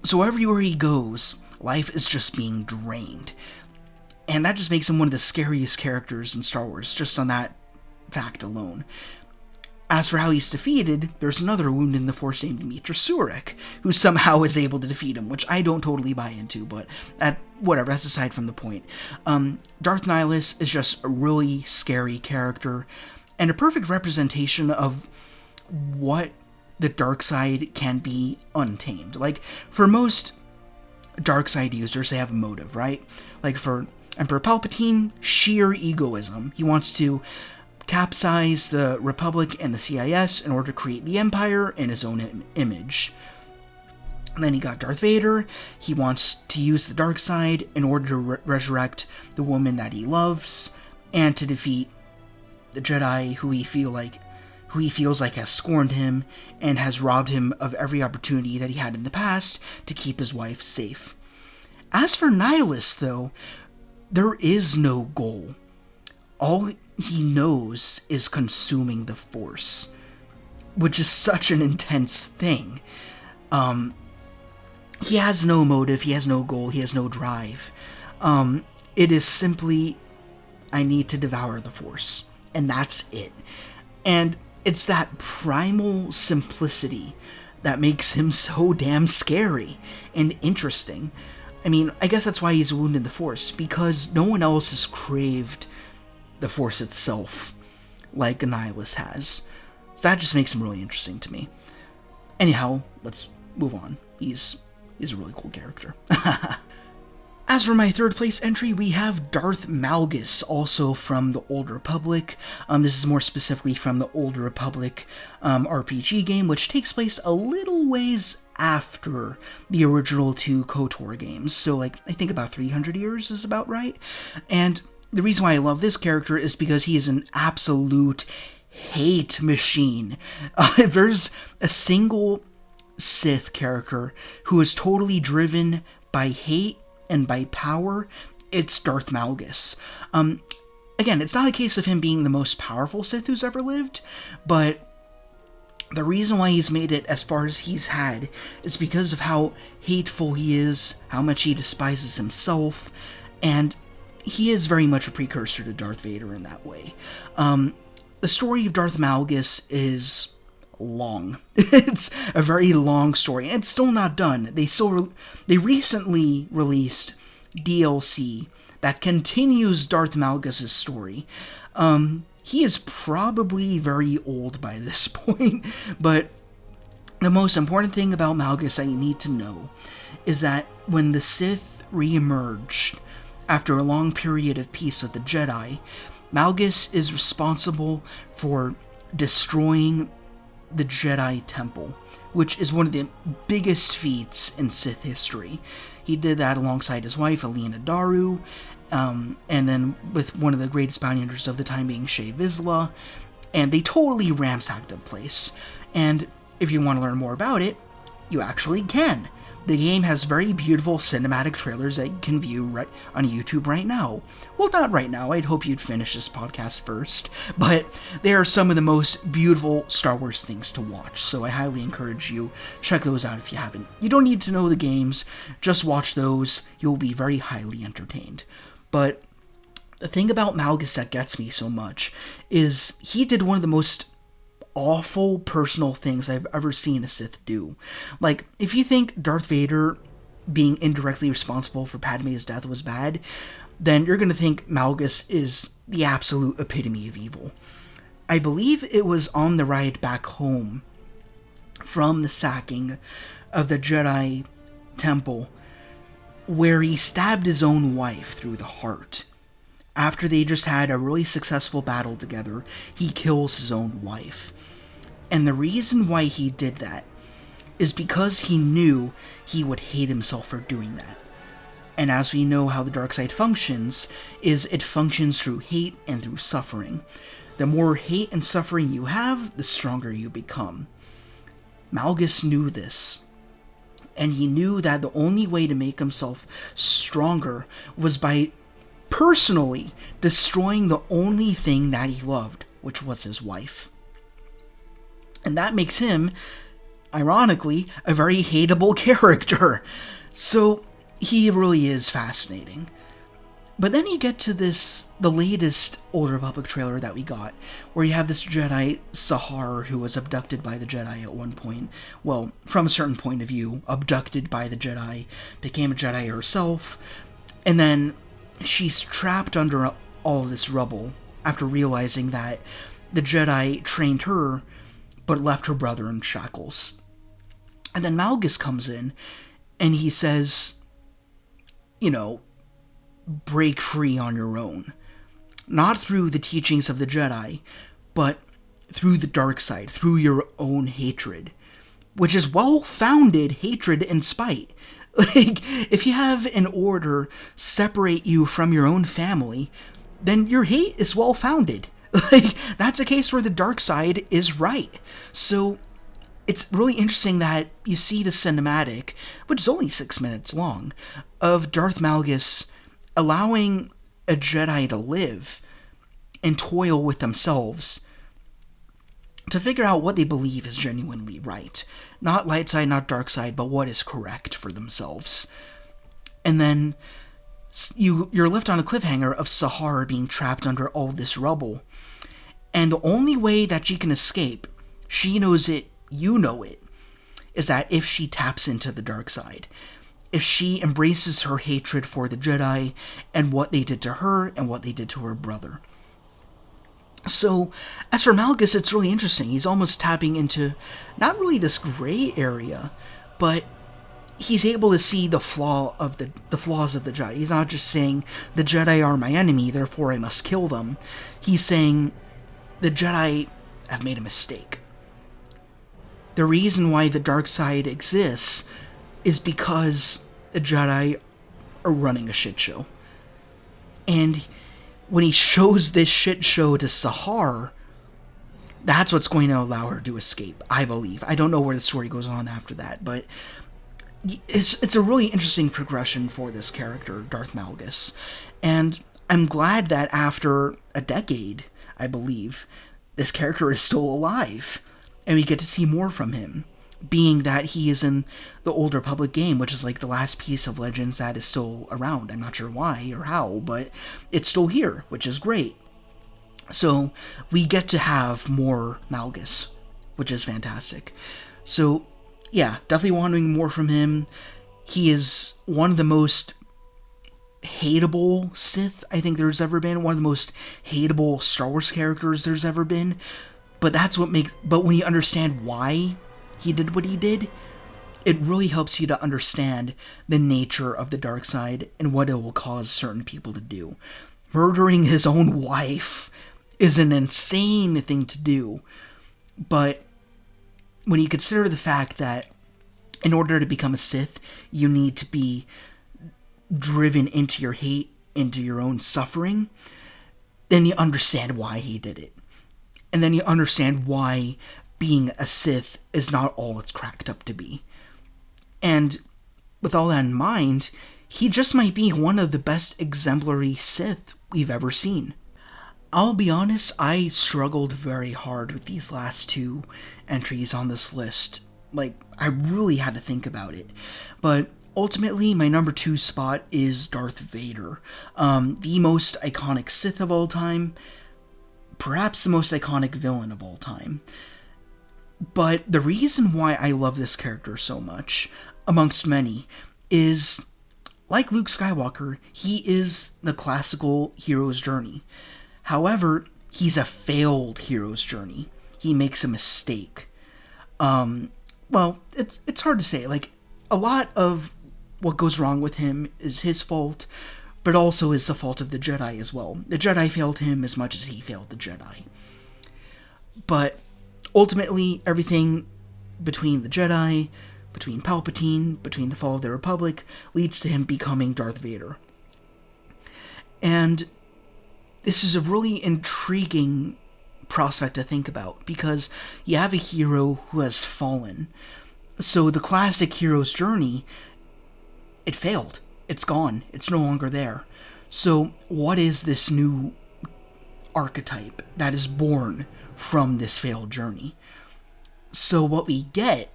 So everywhere he goes, life is just being drained. And that just makes him one of the scariest characters in Star Wars, just on that fact alone. As for how he's defeated, there's another wound in the Force named Mitra Surik, who somehow is able to defeat him, which I don't totally buy into, but whatever, that's aside from the point. Darth Nihilus is just a really scary character, and a perfect representation of what the dark side can be untamed. Like, for most dark side users, they have a motive, right? Like, for Emperor Palpatine, sheer egoism. He wants to capsize the Republic and the CIS in order to create the Empire in his own image. And then you got Darth Vader. He wants to use the dark side in order to resurrect the woman that he loves and to defeat the Jedi who he feels like has scorned him and has robbed him of every opportunity that he had in the past to keep his wife safe. As for Nihilus, though, there is no goal. All he knows is consuming the Force, which is such an intense thing. He has no motive, he has no goal, he has no drive. It is simply, I need to devour the Force, and that's it. And it's that primal simplicity that makes him so damn scary and interesting. I mean, I guess that's why he's a wound in the Force, because no one else has craved the Force itself like Nihilus has. So that just makes him really interesting to me. Anyhow, let's move on. He's a really cool character. As for my third place entry, we have Darth Malgus, also from the Old Republic. This is more specifically from the Old Republic RPG game, which takes place a little ways after the original two KOTOR games. So, like, I think about 300 years is about right. And the reason why I love this character is because he is an absolute hate machine. If there's a single Sith character who is totally driven by hate and by power, it's Darth Malgus. Again, it's not a case of him being the most powerful Sith who's ever lived, but the reason why he's made it as far as he's had is because of how hateful he is, how much he despises himself, and he is very much a precursor to Darth Vader in that way. The story of Darth Malgus is long. It's a very long story, and it's still not done. They recently released DLC that continues Darth Malgus' story. He is probably very old by this point, but the most important thing about Malgus that you need to know is that when the Sith re-emerged after a long period of peace with the Jedi, Malgus is responsible for destroying the Jedi Temple, which is one of the biggest feats in Sith history. He did that alongside his wife, Alina Daru, and then with one of the greatest bounty hunters of the time being Shae Vizsla, and they totally ransacked the place. And if you want to learn more about it, you actually can. The game has very beautiful cinematic trailers that you can view right on YouTube right now. Well, not right now. I'd hope you'd finish this podcast first. But they are some of the most beautiful Star Wars things to watch. So I highly encourage you, check those out if you haven't. You don't need to know the games. Just watch those. You'll be very highly entertained. But the thing about Malgus that gets me so much is he did one of the most awful personal things I've ever seen a Sith do. Like, if you think Darth Vader being indirectly responsible for Padme's death was bad, then you're going to think Malgus is the absolute epitome of evil. I believe it was on the ride back home from the sacking of the Jedi Temple where he stabbed his own wife through the heart after they just had a really successful battle together, he kills his own wife. And the reason why he did that is because he knew he would hate himself for doing that. And as we know how the dark side functions, is it functions through hate and through suffering. The more hate and suffering you have, the stronger you become. Malgus knew this. And he knew that the only way to make himself stronger was by personally destroying the only thing that he loved, which was his wife. And that makes him, ironically, a very hateable character. So he really is fascinating. But then you get to the latest Old Republic trailer that we got, where you have this Jedi, Sahar, who was abducted by the Jedi at one point. Well, from a certain point of view, abducted by the Jedi, became a Jedi herself, and then she's trapped under all of this rubble after realizing that the Jedi trained her, but left her brother in shackles. And then Malgus comes in, and he says, break free on your own. Not through the teachings of the Jedi, but through the dark side, through your own hatred. Which is well-founded hatred and spite. Like, if you have an order separate you from your own family, then your hate is well-founded. Like, that's a case where the dark side is right. So it's really interesting that you see the cinematic, which is only 6 minutes long, of Darth Malgus allowing a Jedi to live and toil with themselves to figure out what they believe is genuinely right. Not light side, not dark side, but what is correct for themselves. And then you're left on a cliffhanger of Sahar being trapped under all this rubble. And the only way that she can escape, she knows it, you know it, is that if she taps into the dark side. If she embraces her hatred for the Jedi and what they did to her and what they did to her brother. So, as for Malgus, it's really interesting. He's almost tapping into not really this gray area, but he's able to see the flaws of the Jedi. He's not just saying the Jedi are my enemy, therefore I must kill them. He's saying the Jedi have made a mistake. The reason why the dark side exists is because the Jedi are running a shit show. And when he shows this shit show to Sahar, that's what's going to allow her to escape, I believe. I don't know where the story goes on after that, but it's a really interesting progression for this character, Darth Malgus. And I'm glad that after a decade, I believe, this character is still alive, and we get to see more from him. Being that he is in the Old Republic game, which is like the last piece of Legends that is still around. I'm not sure why or how, but it's still here, which is great. So we get to have more Malgus, which is fantastic. So yeah, definitely wanting more from him. He is one of the most hateable Sith I think there's ever been. One of the most hateable Star Wars characters there's ever been. But when you understand why he did what he did, it really helps you to understand the nature of the dark side and what it will cause certain people to do. Murdering his own wife is an insane thing to do, but when you consider the fact that in order to become a Sith, you need to be driven into your hate, into your own suffering, then you understand why he did it. And then you understand why being a Sith is not all it's cracked up to be. And with all that in mind, he just might be one of the best exemplary Sith we've ever seen. I'll be honest, I struggled very hard with these last two entries on this list. Like, I really had to think about it. But ultimately, my number 2 spot is Darth Vader. The most iconic Sith of all time. Perhaps the most iconic villain of all time. But the reason why I love this character so much, amongst many, is, like Luke Skywalker, he is the classical hero's journey. However, he's a failed hero's journey. He makes a mistake. Well, it's hard to say. Like, a lot of what goes wrong with him is his fault, but also is the fault of the Jedi as well. The Jedi failed him as much as he failed the Jedi. But ultimately, everything between the Jedi, between Palpatine, between the fall of the Republic, leads to him becoming Darth Vader. And this is a really intriguing prospect to think about, because you have a hero who has fallen. So the classic hero's journey, it failed. It's gone. It's no longer there. So what is this new archetype that is born from this failed journey? So what we get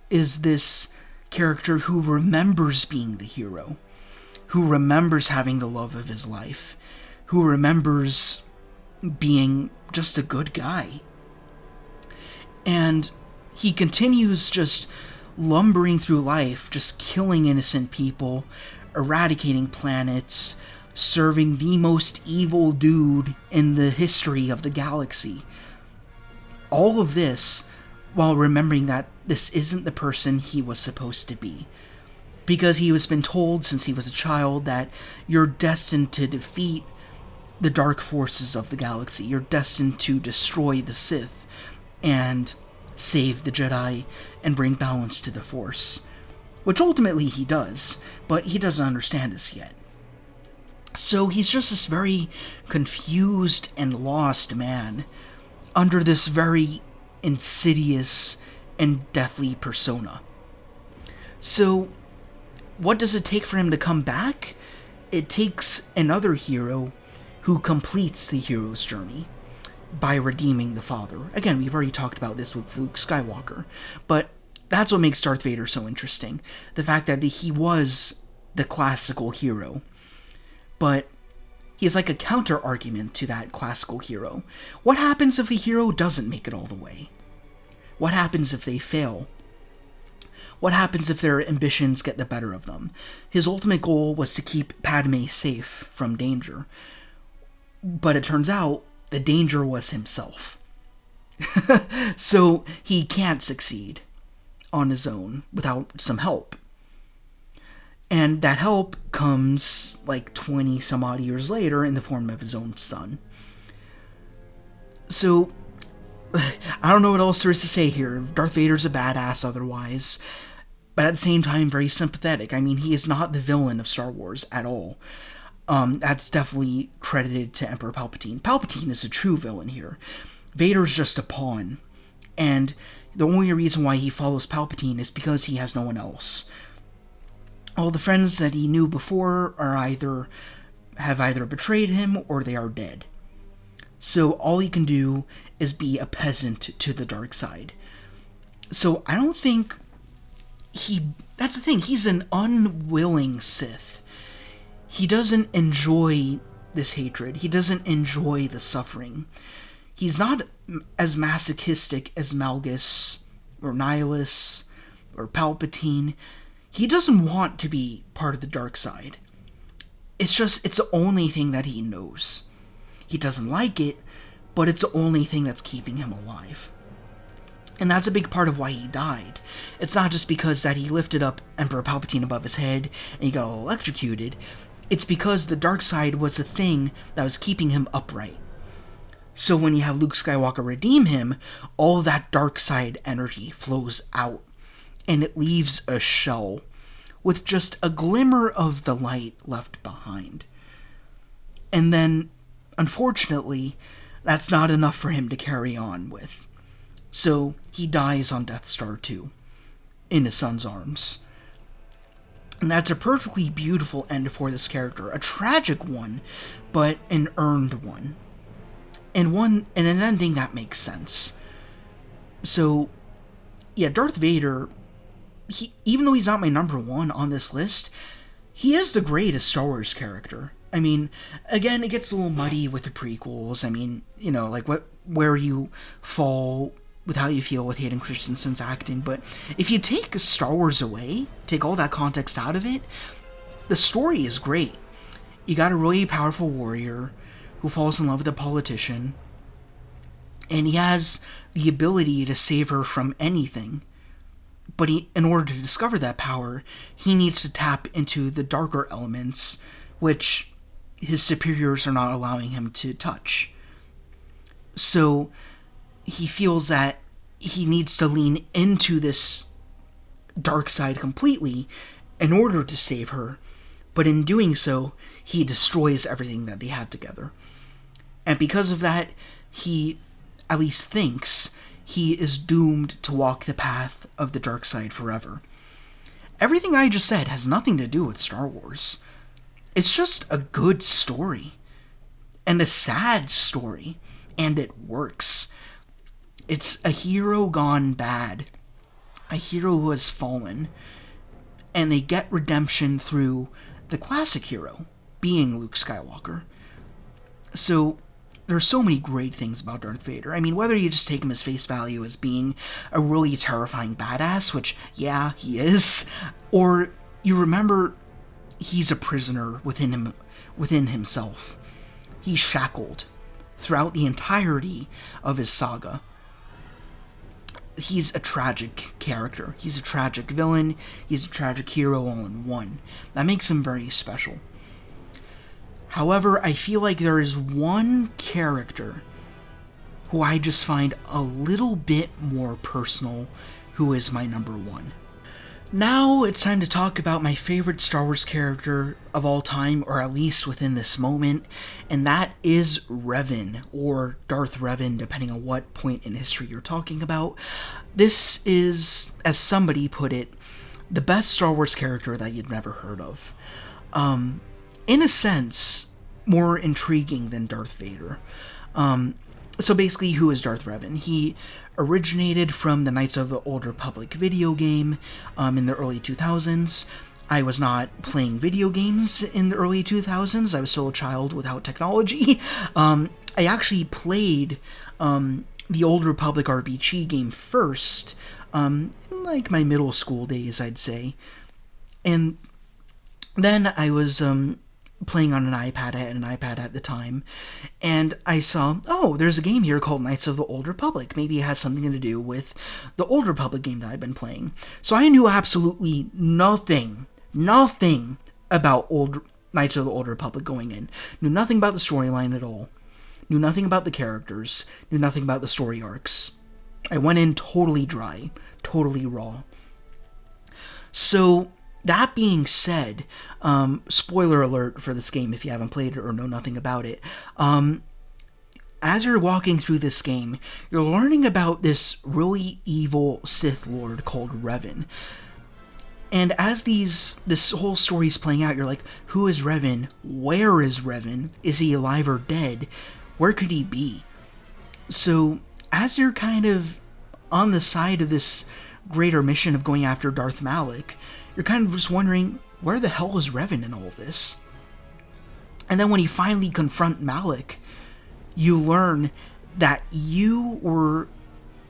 is this character who remembers being the hero, who remembers having the love of his life, who remembers being just a good guy. And he continues just lumbering through life, just killing innocent people, eradicating planets, serving the most evil dude in the history of the galaxy. All of this while remembering that this isn't the person he was supposed to be. Because he has been told since he was a child that you're destined to defeat the dark forces of the galaxy. You're destined to destroy the Sith and save the Jedi and bring balance to the Force. Which ultimately he does, but he doesn't understand this yet. So he's just this very confused and lost man under this very insidious and deathly persona. So what does it take for him to come back? It takes another hero who completes the hero's journey by redeeming the father. Again, we've already talked about this with Luke Skywalker, but that's what makes Darth Vader so interesting. The fact that he was the classical hero, but he's like a counter-argument to that classical hero. What happens if the hero doesn't make it all the way? What happens if they fail? What happens if their ambitions get the better of them? His ultimate goal was to keep Padme safe from danger. But it turns out the danger was himself. So he can't succeed on his own without some help. And that help comes like 20 some odd years later in the form of his own son. So I don't know what else there is to say here. Darth Vader's a badass otherwise, but at the same time very sympathetic. I mean, he is not the villain of Star Wars at all. That's definitely credited to Emperor Palpatine. Palpatine is a true villain here. Vader's just a pawn. And the only reason why he follows Palpatine is because he has no one else. All the friends that he knew before have either betrayed him or they are dead. So all he can do is be a peasant to the dark side. So I don't think that's the thing, he's an unwilling Sith. He doesn't enjoy this hatred. He doesn't enjoy the suffering. He's not as masochistic as Malgus or Nihilus or Palpatine. He doesn't want to be part of the dark side. It's the only thing that he knows. He doesn't like it, but it's the only thing that's keeping him alive. And that's a big part of why he died. It's not just because that he lifted up Emperor Palpatine above his head and he got all electrocuted. It's because the dark side was the thing that was keeping him upright. So when you have Luke Skywalker redeem him, all of that dark side energy flows out, and it leaves a shell with just a glimmer of the light left behind. And then, unfortunately, that's not enough for him to carry on with. So he dies on Death Star 2, in his son's arms. And that's a perfectly beautiful end for this character. A tragic one, but an earned one. And an ending that makes sense. So, yeah, Darth Vader, even though he's not my number one on this list, he is the greatest Star Wars character. I mean, again, it gets a little muddy with the prequels. I mean, like where you fall with how you feel with Hayden Christensen's acting, but if you take Star Wars away, take all that context out of it, the story is great. You got a really powerful warrior who falls in love with a politician, and he has the ability to save her from anything, but in order to discover that power, he needs to tap into the darker elements, which his superiors are not allowing him to touch. So he feels that he needs to lean into this dark side completely in order to save her, but in doing so, he destroys everything that they had together. And because of that, he at least thinks he is doomed to walk the path of the dark side forever. Everything I just said has nothing to do with Star Wars. It's just a good story. And a sad story. And it works. It's a hero gone bad. A hero who has fallen. And they get redemption through the classic hero, being Luke Skywalker. So there are so many great things about Darth Vader. I mean, whether you just take him as face value as being a really terrifying badass, which, yeah, he is, or you remember he's a prisoner within himself. He's shackled throughout the entirety of his saga. He's a tragic character. He's a tragic villain. He's a tragic hero all in one. That makes him very special. However, I feel like there is one character who I just find a little bit more personal, who is my number one. Now it's time to talk about my favorite Star Wars character of all time, or at least within this moment, and that is Revan, or Darth Revan, depending on what point in history you're talking about. This is, as somebody put it, the best Star Wars character that you'd never heard of. In a sense, more intriguing than Darth Vader. So basically, who is Darth Revan? He originated from the Knights of the Old Republic video game in the early 2000s. I was not playing video games in the early 2000s. I was still a child without technology. I actually played the Old Republic RPG game first, in like my middle school days, I'd say. And then I was playing on an iPad. I had an iPad at the time, and I saw, oh, there's a game here called Knights of the Old Republic. Maybe it has something to do with the Old Republic game that I've been playing. So I knew absolutely nothing about Knights of the Old Republic going in. Knew nothing about the storyline at all. Knew nothing about the characters. Knew nothing about the story arcs. I went in totally dry, totally raw. So that being said, spoiler alert for this game if you haven't played it or know nothing about it. As you're walking through this game, you're learning about this really evil Sith Lord called Revan. And as this whole story is playing out, you're like, who is Revan? Where is Revan? Is he alive or dead? Where could he be? So as you're kind of on the side of this greater mission of going after Darth Malak, you're kind of just wondering, where the hell is Revan in all this? And then when you finally confront Malak, you learn that you were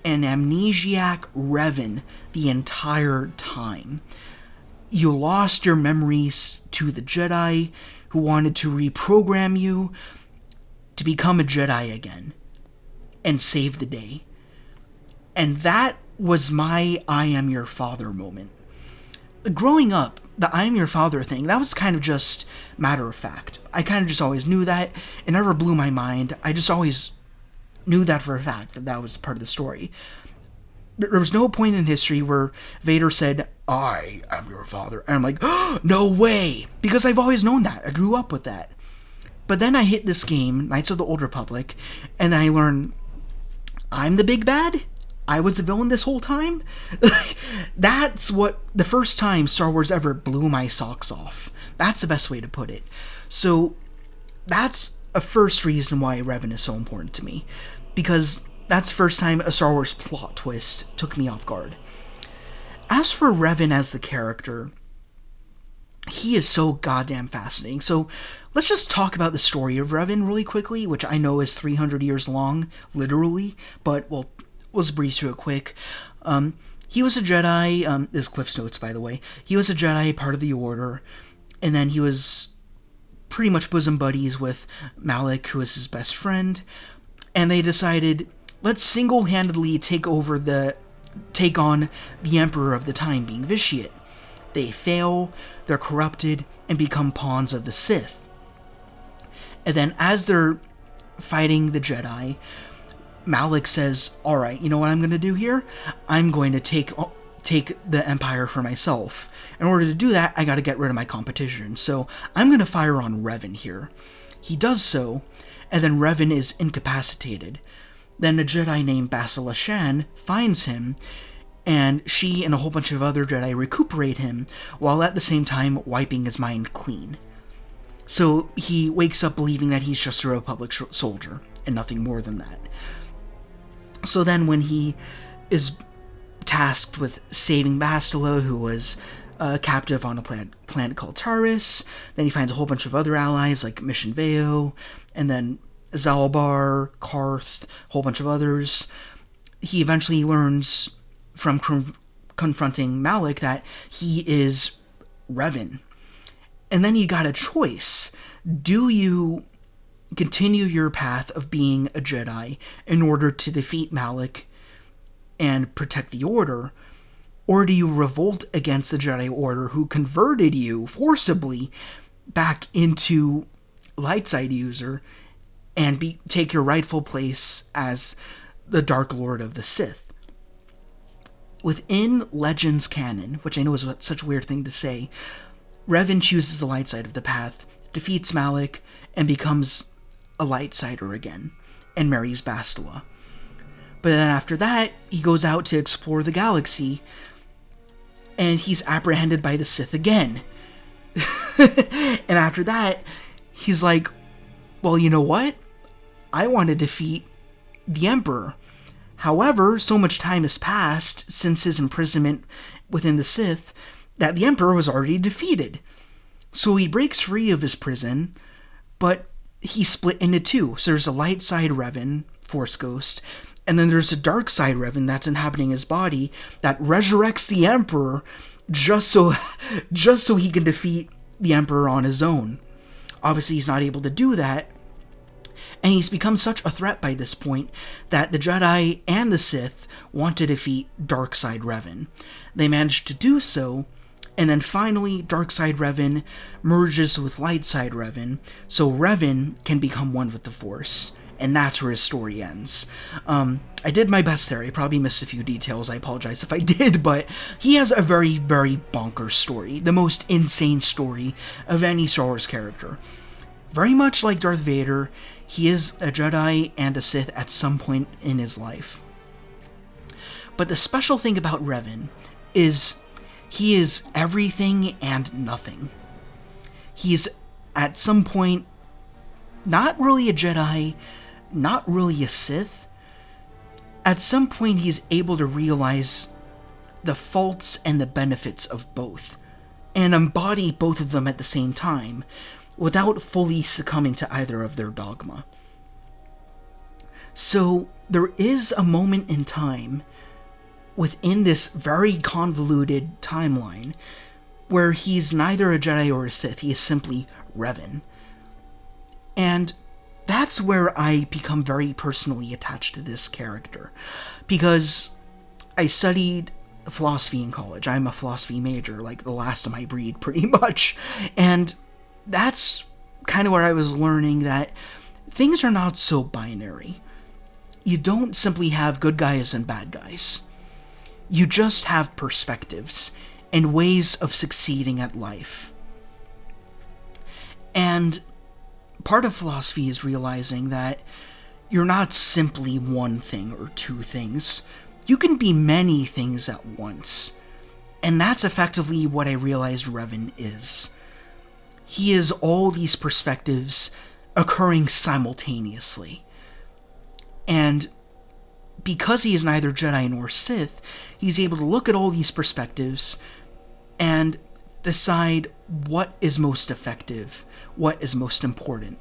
an amnesiac Revan the entire time. You lost your memories to the Jedi, who wanted to reprogram you to become a Jedi again and save the day. And that was my I am your father moment. Growing up, the I am your father thing, that was kind of just matter of fact. I kind of just always knew that. It never blew my mind. I just always knew that for a fact, that was part of the story. There was no point in history where Vader said, I am your father. And I'm like, oh, no way! Because I've always known that. I grew up with that. But then I hit this game, Knights of the Old Republic, and then I learned, I'm the big bad? I was a villain this whole time? That's what, the first time Star Wars ever blew my socks off. That's the best way to put it. So, that's a first reason why Revan is so important to me. Because that's the first time a Star Wars plot twist took me off guard. As for Revan as the character, he is so goddamn fascinating. So, let's just talk about the story of Revan really quickly, which I know is 300 years long, literally, but, well, let's breeze through it quick. He was a Jedi, this is Cliff's Notes, by the way. He was a Jedi, part of the Order, and then he was pretty much bosom buddies with Malak, who is his best friend, and they decided, let's single-handedly take on the Emperor of the time, being Vitiate. They fail, they're corrupted, and become pawns of the Sith. And then as they're fighting the Jedi, Malik says, all right, you know what I'm going to do here? I'm going to take the Empire for myself. In order to do that, I got to get rid of my competition. So I'm going to fire on Revan here. He does so, and then Revan is incapacitated. Then a Jedi named Bastila Shan finds him, and she and a whole bunch of other Jedi recuperate him, while at the same time wiping his mind clean. So he wakes up believing that he's just a Republic soldier, and nothing more than that. So then when he is tasked with saving Bastila, who was captive on a planet called Taris, then he finds a whole bunch of other allies like Mission Veo, and then Zalbar, Karth, a whole bunch of others. He eventually learns from confronting Malik that he is Revan. And then you got a choice. Do you continue your path of being a Jedi in order to defeat Malik and protect the Order, or do you revolt against the Jedi Order who converted you forcibly back into light side user and take your rightful place as the Dark Lord of the Sith? Within Legends canon, which I know is such a weird thing to say, Revan chooses the light side of the path, defeats Malik, and becomes a light sider again, and marries Bastila. But then after that, he goes out to explore the galaxy, and he's apprehended by the Sith again. And after that, he's like, well, you know what? I want to defeat the Emperor. However, so much time has passed since his imprisonment within the Sith that the Emperor was already defeated. So he breaks free of his prison, but he's split into two. So there's a light side Revan, Force Ghost, and then there's a dark side Revan that's inhabiting his body that resurrects the Emperor just so he can defeat the Emperor on his own. Obviously, he's not able to do that, and he's become such a threat by this point that the Jedi and the Sith want to defeat Darkside Revan. They manage to do so, and then finally Darkside Revan merges with Lightside Revan, so Revan can become one with the Force. And that's where his story ends. I did my best there. I probably missed a few details. I apologize if I did, but he has a very, very bonkers story. The most insane story of any Star Wars character. Very much like Darth Vader, he is a Jedi and a Sith at some point in his life. But the special thing about Revan is he is everything and nothing. He's at some point not really a Jedi, not really a Sith. At some point, he's able to realize the faults and the benefits of both, and embody both of them at the same time, without fully succumbing to either of their dogma. So, there is a moment in time, within this very convoluted timeline, where he's neither a Jedi or a Sith, he is simply Revan. And that's where I become very personally attached to this character, because I studied philosophy in college. I'm a philosophy major, like the last of my breed, pretty much. And that's kind of where I was learning that things are not so binary. You don't simply have good guys and bad guys. You just have perspectives and ways of succeeding at life. And part of philosophy is realizing that you're not simply one thing or two things. You can be many things at once. And that's effectively what I realized Revan is. He is all these perspectives occurring simultaneously. And because he is neither Jedi nor Sith, he's able to look at all these perspectives and decide what is most effective, what is most important.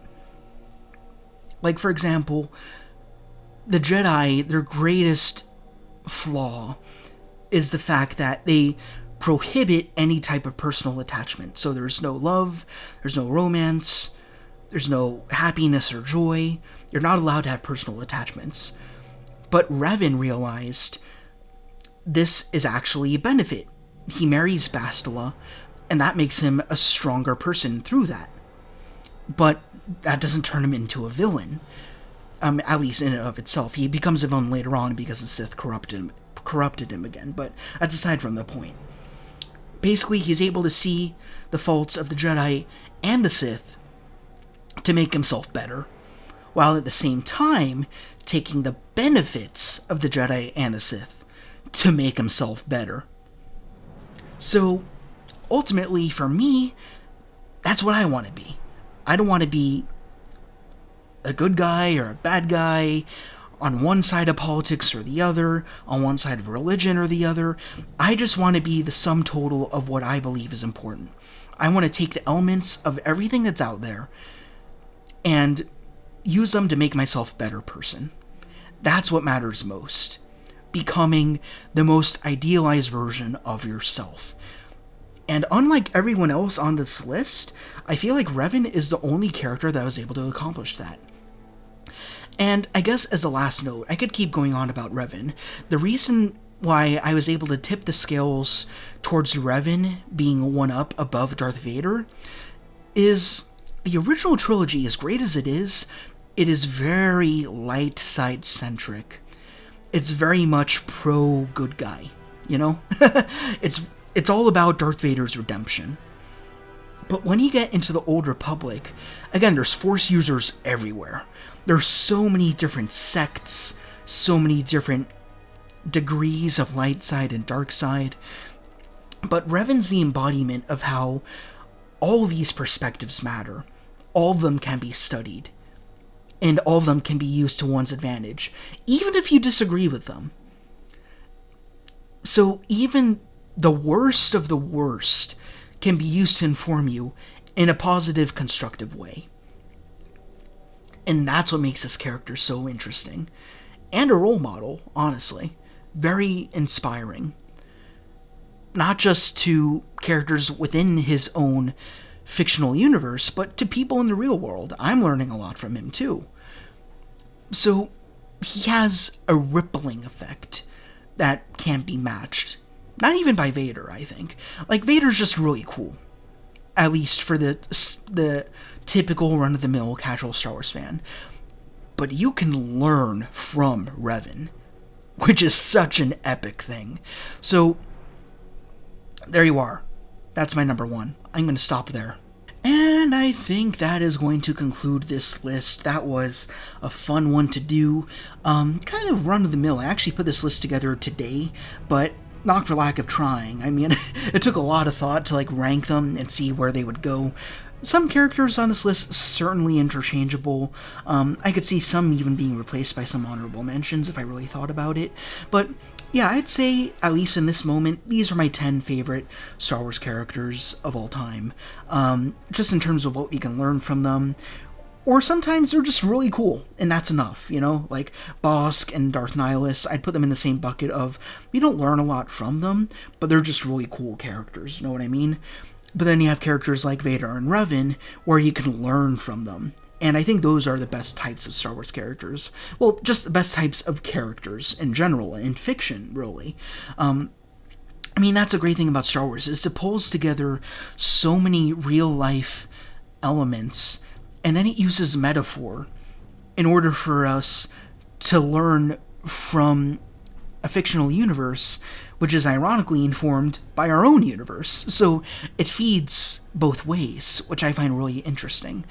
Like, for example, the Jedi, their greatest flaw is the fact that they prohibit any type of personal attachment. So there's no love, there's no romance, there's no happiness or joy. You're not allowed to have personal attachments. But Revan realized this is actually a benefit. He marries Bastila, and that makes him a stronger person through that. but that doesn't turn him into a villain. At least in and of itself. He becomes a villain later on because the Sith corrupted him again, but that's aside from the point. Basically, he's able to see the faults of the Jedi and the Sith to make himself better, while at the same time taking the benefits of the Jedi and the Sith to make himself better. So, ultimately, for me, that's what I want to be. I don't want to be a good guy or a bad guy on one side of politics or the other, on one side of religion or the other. I just want to be the sum total of what I believe is important. I want to take the elements of everything that's out there and use them to make myself a better person. That's what matters most. Becoming the most idealized version of yourself. And unlike everyone else on this list, I feel like Revan is the only character that was able to accomplish that. And I guess as a last note, I could keep going on about Revan. The reason why I was able to tip the scales towards Revan being one up above Darth Vader is the original trilogy, as great as it is very light side centric. It's very much pro good guy, you know? It's all about Darth Vader's redemption. But when you get into the Old Republic, again, there's Force users everywhere. There's so many different sects, so many different degrees of light side and dark side. But Revan's the embodiment of how all these perspectives matter. All of them can be studied. And all of them can be used to one's advantage, even if you disagree with them. So even the worst of the worst can be used to inform you in a positive, constructive way. And that's what makes this character so interesting. And a role model, honestly. Very inspiring. Not just to characters within his own fictional universe, but to people in the real world. I'm learning a lot from him, too. So, he has a rippling effect that can't be matched. Not even by Vader, I think. Like, Vader's just really cool. At least for the typical run-of-the-mill casual Star Wars fan. But you can learn from Revan, which is such an epic thing. So, there you are. That's my number one. I'm going to stop there. And I think that is going to conclude this list. That was a fun one to do. Kind of run-of-the-mill. I actually put this list together today, but not for lack of trying. I mean, it took a lot of thought to rank them and see where they would go. Some characters on this list certainly interchangeable. I could see some even being replaced by some honorable mentions if I really thought about it. But yeah, I'd say, at least in this moment, these are my 10 favorite Star Wars characters of all time. Just in terms of what we can learn from them. Or sometimes they're just really cool, and that's enough, you know? Like Bosk and Darth Nihilus, I'd put them in the same bucket of, we don't learn a lot from them, but they're just really cool characters, you know what I mean? But then you have characters like Vader and Revan, where you can learn from them. And I think those are the best types of Star Wars characters. Well, just the best types of characters in general, in fiction, really. I mean, that's a great thing about Star Wars, is it pulls together so many real-life elements, and then it uses metaphor in order for us to learn from a fictional universe, which is ironically informed by our own universe. So it feeds both ways, which I find really interesting.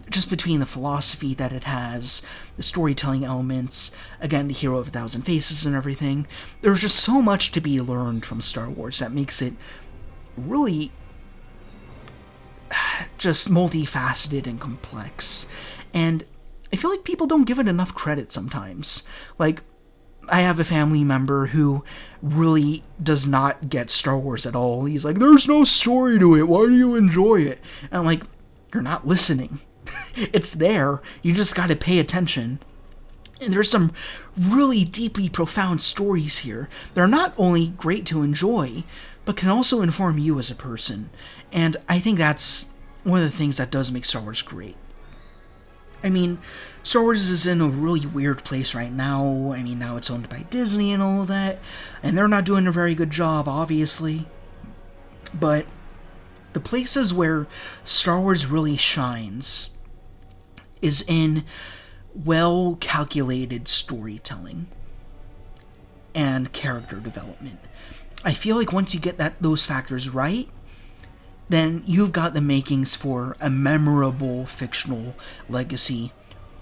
Just between the philosophy that it has, the storytelling elements, again, the hero of 1,000 faces and everything. There's just so much to be learned from Star Wars that makes it really just multifaceted and complex. And I feel like people don't give it enough credit sometimes. Like, I have a family member who really does not get Star Wars at all. He's like, there's no story to it. Why do you enjoy it? And I'm like, you're not listening. It's there. You just got to pay attention. And there's some really deeply profound stories here. They're not only great to enjoy, but can also inform you as a person. And I think that's one of the things that does make Star Wars great. I mean, Star Wars is in a really weird place right now. I mean, now it's owned by Disney and all of that. And they're not doing a very good job, obviously. But The places where Star Wars really shines is in well-calculated storytelling and character development. I feel like once you get those factors right, then you've got the makings for a memorable fictional legacy,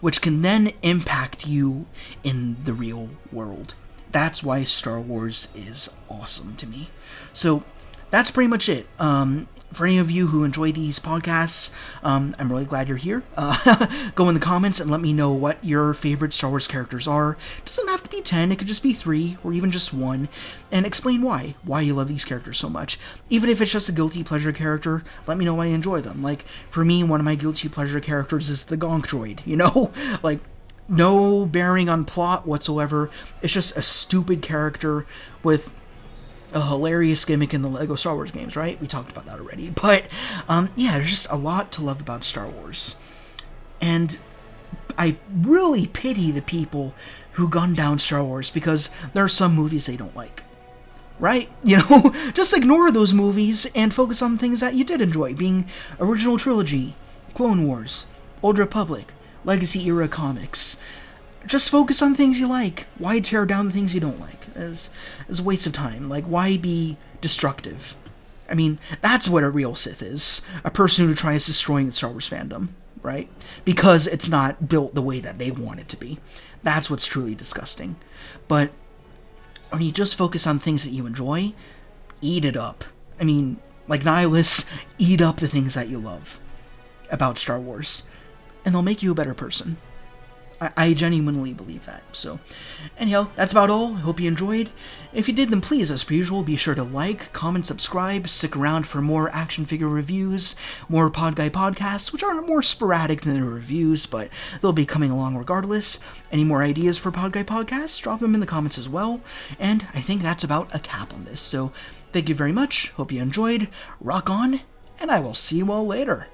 which can then impact you in the real world. That's why Star Wars is awesome to me. So that's pretty much it. For any of you who enjoy these podcasts, I'm really glad you're here. Go in the comments and let me know what your favorite Star Wars characters are. It doesn't have to be 10, it could just be 3, or even just 1. And explain why you love these characters so much. Even if it's just a guilty pleasure character, let me know why you enjoy them. Like, for me, one of my guilty pleasure characters is the Gonk Droid, you know? Like, no bearing on plot whatsoever. It's just a stupid character with a hilarious gimmick in the Lego Star Wars games, right? We talked about that already. But, yeah, there's just a lot to love about Star Wars. And I really pity the people who gun down Star Wars because there are some movies they don't like, right? You know, just ignore those movies and focus on things that you did enjoy, being original trilogy, Clone Wars, Old Republic, Legacy era comics. Just focus on things you like. Why tear down the things you don't like? As a waste of time. Like, why be destructive? I mean, that's what a real Sith is. A person who tries destroying the Star Wars fandom, right? Because it's not built the way that they want it to be. That's what's truly disgusting. But when you just focus on things that you enjoy, eat it up. I mean, like nihilists, eat up the things that you love about Star Wars. And they'll make you a better person. I genuinely believe that. So, anyhow, that's about all. I hope you enjoyed. If you did, then please, as per usual, be sure to like, comment, subscribe, stick around for more action figure reviews, more PODguy podcasts, which are more sporadic than the reviews, but they'll be coming along regardless. Any more ideas for PODguy podcasts, drop them in the comments as well. And I think that's about a cap on this. So, thank you very much. Hope you enjoyed. Rock on, and I will see you all later.